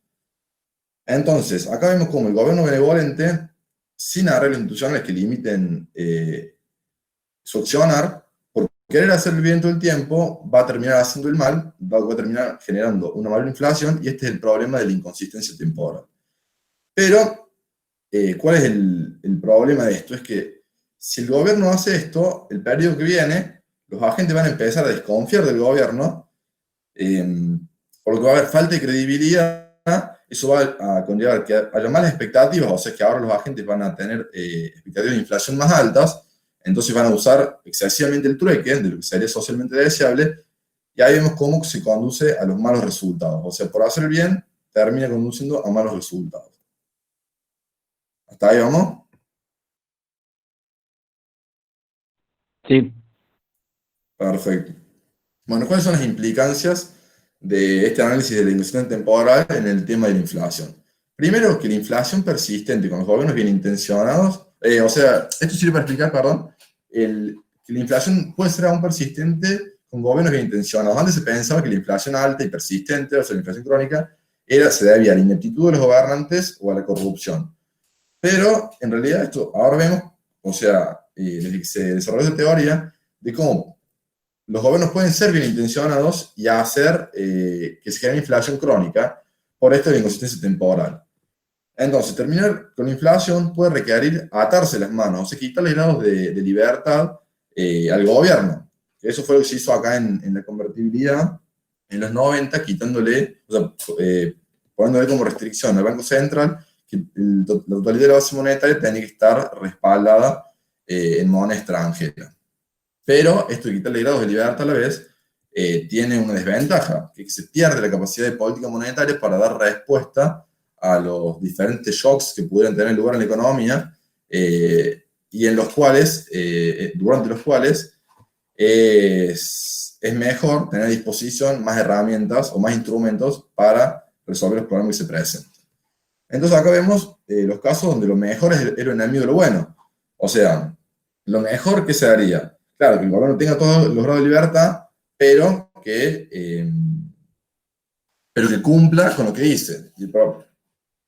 Entonces, acá vemos como el gobierno benevolente, sin arreglos institucionales que limiten su accionar, por querer hacer el bien todo el tiempo, va a terminar haciendo el mal, va a terminar generando una mayor inflación, y este es el problema de la inconsistencia temporal. Pero, ¿cuál es el problema de esto? Es que si el gobierno hace esto, el periodo que viene, los agentes van a empezar a desconfiar del gobierno, por lo que va a haber falta de credibilidad. Eso va a conllevar que haya malas expectativas, o sea que ahora los agentes van a tener expectativas de inflación más altas, entonces van a usar excesivamente el trueque, de lo que sería socialmente deseable, y ahí vemos cómo se conduce a los malos resultados. O sea, por hacer el bien, termina conduciendo a malos resultados. ¿Hasta ahí vamos? Sí. Perfecto. Bueno, ¿cuáles son las implicancias de este análisis de la inconsistencia temporal en el tema de la inflación? Primero, que la inflación persistente con los gobiernos bien intencionados, o sea, esto sirve para explicar, perdón, que la inflación puede ser aún persistente con gobiernos bien intencionados. Antes se pensaba que la inflación alta y persistente, o sea, la inflación crónica, se debía a la ineptitud de los gobernantes o a la corrupción. Pero, en realidad, esto ahora vemos, o sea, desde que se desarrolló esta teoría, de cómo los gobiernos pueden ser bien intencionados y hacer que se genere inflación crónica por esto de la inconsistencia temporal. Entonces, terminar con la inflación puede requerir atarse las manos, o sea, quitarle grados de libertad al gobierno. Eso fue lo que se hizo acá en la convertibilidad en los 90, quitándole, o sea, poniéndole como restricción al Banco Central que la totalidad de la base monetaria tenía que estar respaldada en moneda extranjera. Pero esto de quitarle grados de libertad a la vez tiene una desventaja, que se pierde la capacidad de política monetaria para dar respuesta a los diferentes shocks que pudieran tener lugar en la economía y en los cuales, durante los cuales es mejor tener a disposición más herramientas o más instrumentos para resolver los problemas que se presentan. Entonces acá vemos los casos donde lo mejor es el enemigo de lo bueno. O sea, lo mejor que se haría, claro, que el gobierno tenga todos los grados de libertad, pero que cumpla con lo que dice.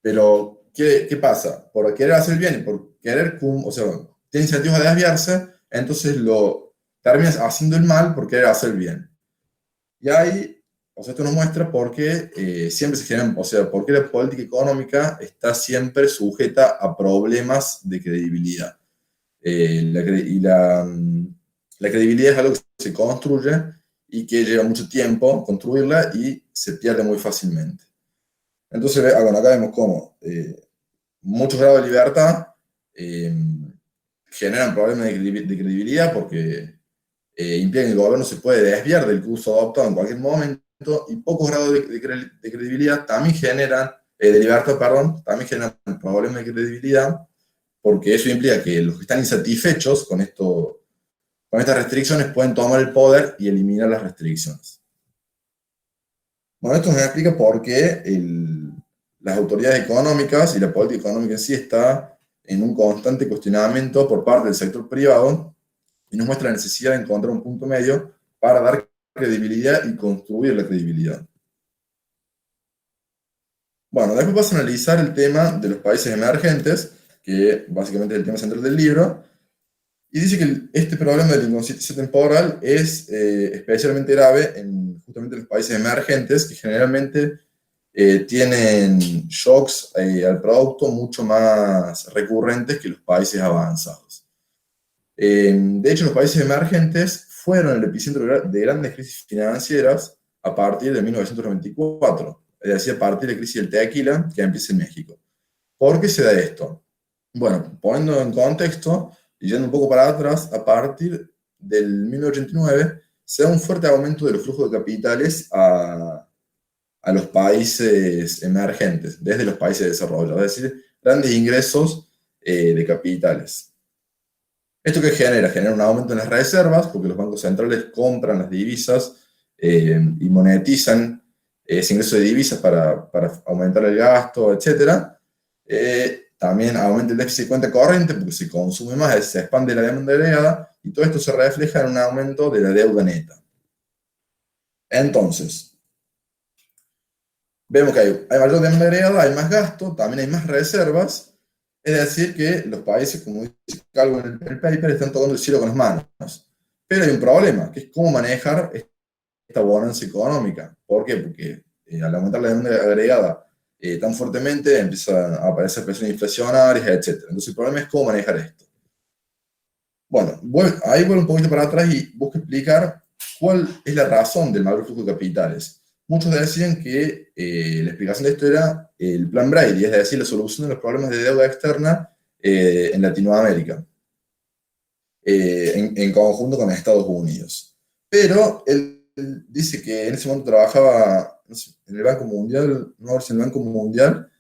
Pero, ¿qué pasa? Por querer hacer el bien y por querer, o sea, tiene incentivos a desviarse, entonces lo terminas haciendo el mal por querer hacer el bien. Y ahí, o sea, esto nos muestra por qué siempre se generan, o sea, por qué la política económica está siempre sujeta a problemas de credibilidad. La credibilidad es algo que se construye y que lleva mucho tiempo construirla y se pierde muy fácilmente. Entonces, bueno, acá vemos cómo muchos grados de libertad generan problemas de credibilidad porque impiden que el gobierno se puede desviar del curso adoptado en cualquier momento, y pocos grados de credibilidad también generan, de libertad, perdón, también generan problemas de credibilidad, porque eso implica que los que están insatisfechos con estas restricciones pueden tomar el poder y eliminar las restricciones. Bueno, esto nos explica por qué las autoridades económicas y la política económica en sí está en un constante cuestionamiento por parte del sector privado, y nos muestra la necesidad de encontrar un punto medio para dar credibilidad y construir la credibilidad. Bueno, después vas a analizar el tema de los países emergentes, que básicamente es el tema central del libro, y dice que este problema de la inconsistencia temporal es especialmente grave en justamente los países emergentes, que generalmente tienen shocks al producto mucho más recurrentes que los países avanzados. De hecho, los países emergentes fueron el epicentro de grandes crisis financieras a partir de 1994, es decir, a partir de la crisis del tequila que empieza en México. ¿Por qué se da esto? Bueno, poniendo en contexto y yendo un poco para atrás, a partir del 1989 se da un fuerte aumento de los flujos de capitales a los países emergentes, desde los países desarrollados, es decir, grandes ingresos de capitales. ¿Esto qué genera? Genera un aumento en las reservas, porque los bancos centrales compran las divisas y monetizan ese ingreso de divisas para aumentar el gasto, etc. También aumenta el déficit de cuenta corriente, porque se consume más, se expande la demanda agregada, y todo esto se refleja en un aumento de la deuda neta. Entonces, vemos que hay mayor demanda agregada, hay más gasto, también hay más reservas. Es decir, que los países, como dice Calvo en el paper, están tocando el cielo con las manos. Pero hay un problema, que es cómo manejar esta bonanza económica. ¿Por qué? Porque al aumentar la demanda agregada tan fuertemente, empiezan a aparecer presiones inflacionarias, etc. Entonces el problema es cómo manejar esto. Bueno, ahí vuelvo un poquito para atrás y busco explicar cuál es la razón del mayor flujo de capitales. Muchos decían que la explicación de esto era el plan Brady, es decir, la solución de los problemas de deuda externa en Latinoamérica, en conjunto con Estados Unidos. Pero él dice que en ese momento trabajaba en el Banco Mundial, no sé si en el Banco Mundial,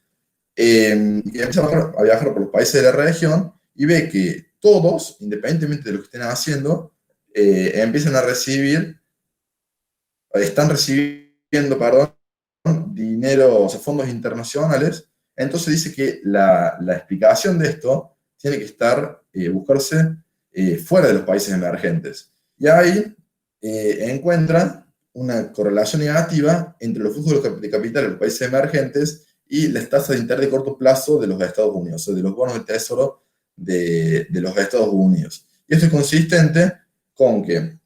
y que empieza a viajar por los países de la región y ve que todos, independientemente de lo que estén haciendo, empiezan a recibir, están recibiendo, perdón, dinero, o sea, fondos internacionales. Entonces dice que la explicación de esto tiene que buscarse fuera de los países emergentes. Y ahí encuentra una correlación negativa entre los flujos de capital de los países emergentes y las tasas de interés de corto plazo de los Estados Unidos, o sea, de los bonos de tesoro de los Estados Unidos. Y esto es consistente con que en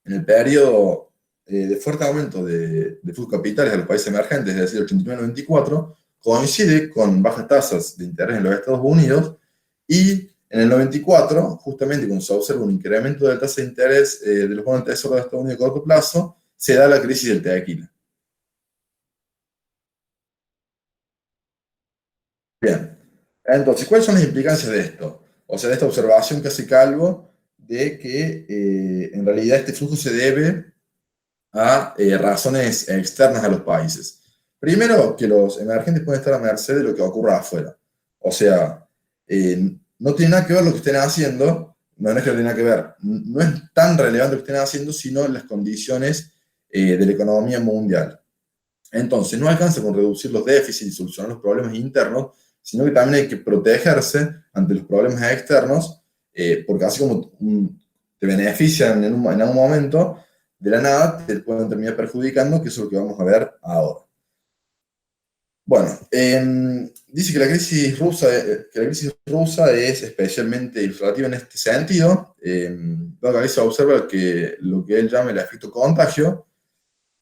el periodo de fuerte aumento de flujos de capitales a los países emergentes, es decir, el 89-94, coincide con bajas tasas de interés en los Estados Unidos, y en el 94, justamente cuando se observa un incremento de la tasa de interés de los bonos de tesoro de Estados Unidos a corto plazo, se da la crisis del tequila. Bien, entonces, ¿cuáles son las implicancias de esto? O sea, de esta observación que hace Calvo de que en realidad este flujo se debe a razones externas a los países. Primero, que los emergentes pueden estar a merced de lo que ocurra afuera. O sea, no tiene nada que ver lo que estén haciendo, no es que no tiene nada que ver, no es tan relevante lo que estén haciendo, sino las condiciones de la economía mundial. Entonces, no alcanza con reducir los déficits y solucionar los problemas internos, sino que también hay que protegerse ante los problemas externos, porque así como te benefician en algún momento, de la nada te pueden terminar perjudicando, que eso es lo que vamos a ver ahora. Bueno, dice que la crisis rusa es especialmente ilustrativa en este sentido. Ahí se observa lo que él llama el efecto contagio.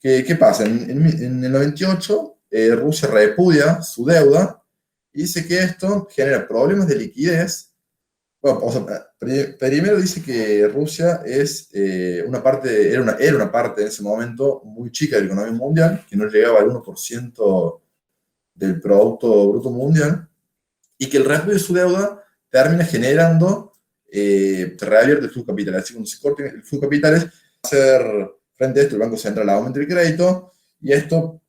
¿Qué pasa? En el 98, Rusia repudia su deuda y dice que esto genera problemas de liquidez. Bueno, o sea, primero dice que Rusia es era una parte en ese momento muy chica de la economía mundial, que no llegaba al 1% del Producto Bruto Mundial, y que el resto de su deuda termina generando, reabierto el flujo de capitales. Así, cuando se corta el flujo de capitales, va a ser frente a esto el Banco Central aumenta el crédito, y esto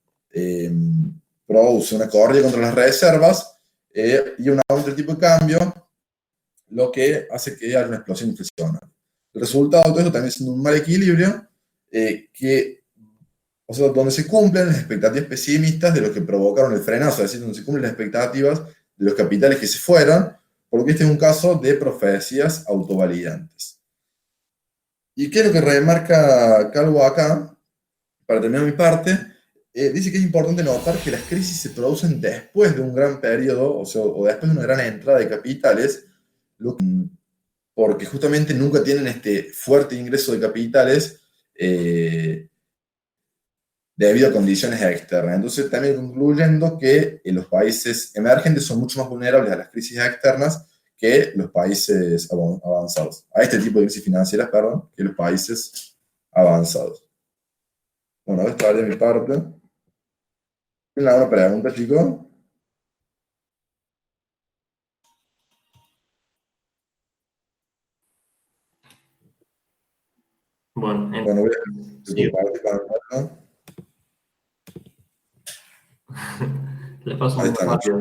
produce una corrida contra las reservas y un aumento del tipo de cambio, lo que hace que haya una explosión inflacionaria. El resultado de todo esto también es un mal equilibrio, o sea, donde se cumplen las expectativas pesimistas de los que provocaron el frenazo, es decir, donde se cumplen las expectativas de los capitales que se fueron, porque este es un caso de profecías autovalidantes. ¿Y qué es lo que remarca Calvo acá? Para terminar mi parte, dice que es importante notar que las crisis se producen después de un gran periodo, o después de una gran entrada de capitales, porque justamente nunca tienen este fuerte ingreso de capitales debido a condiciones externas. Entonces, también concluyendo que los países emergentes son mucho más vulnerables a las crisis externas que los países avanzados, a este tipo de crisis financieras, perdón, que los países avanzados. Bueno, esta es de mi parte. ¿Tienen alguna pregunta, chicos? Bueno, Bueno, voy a compartir pantalla. Le paso Ahí muy está, rápido.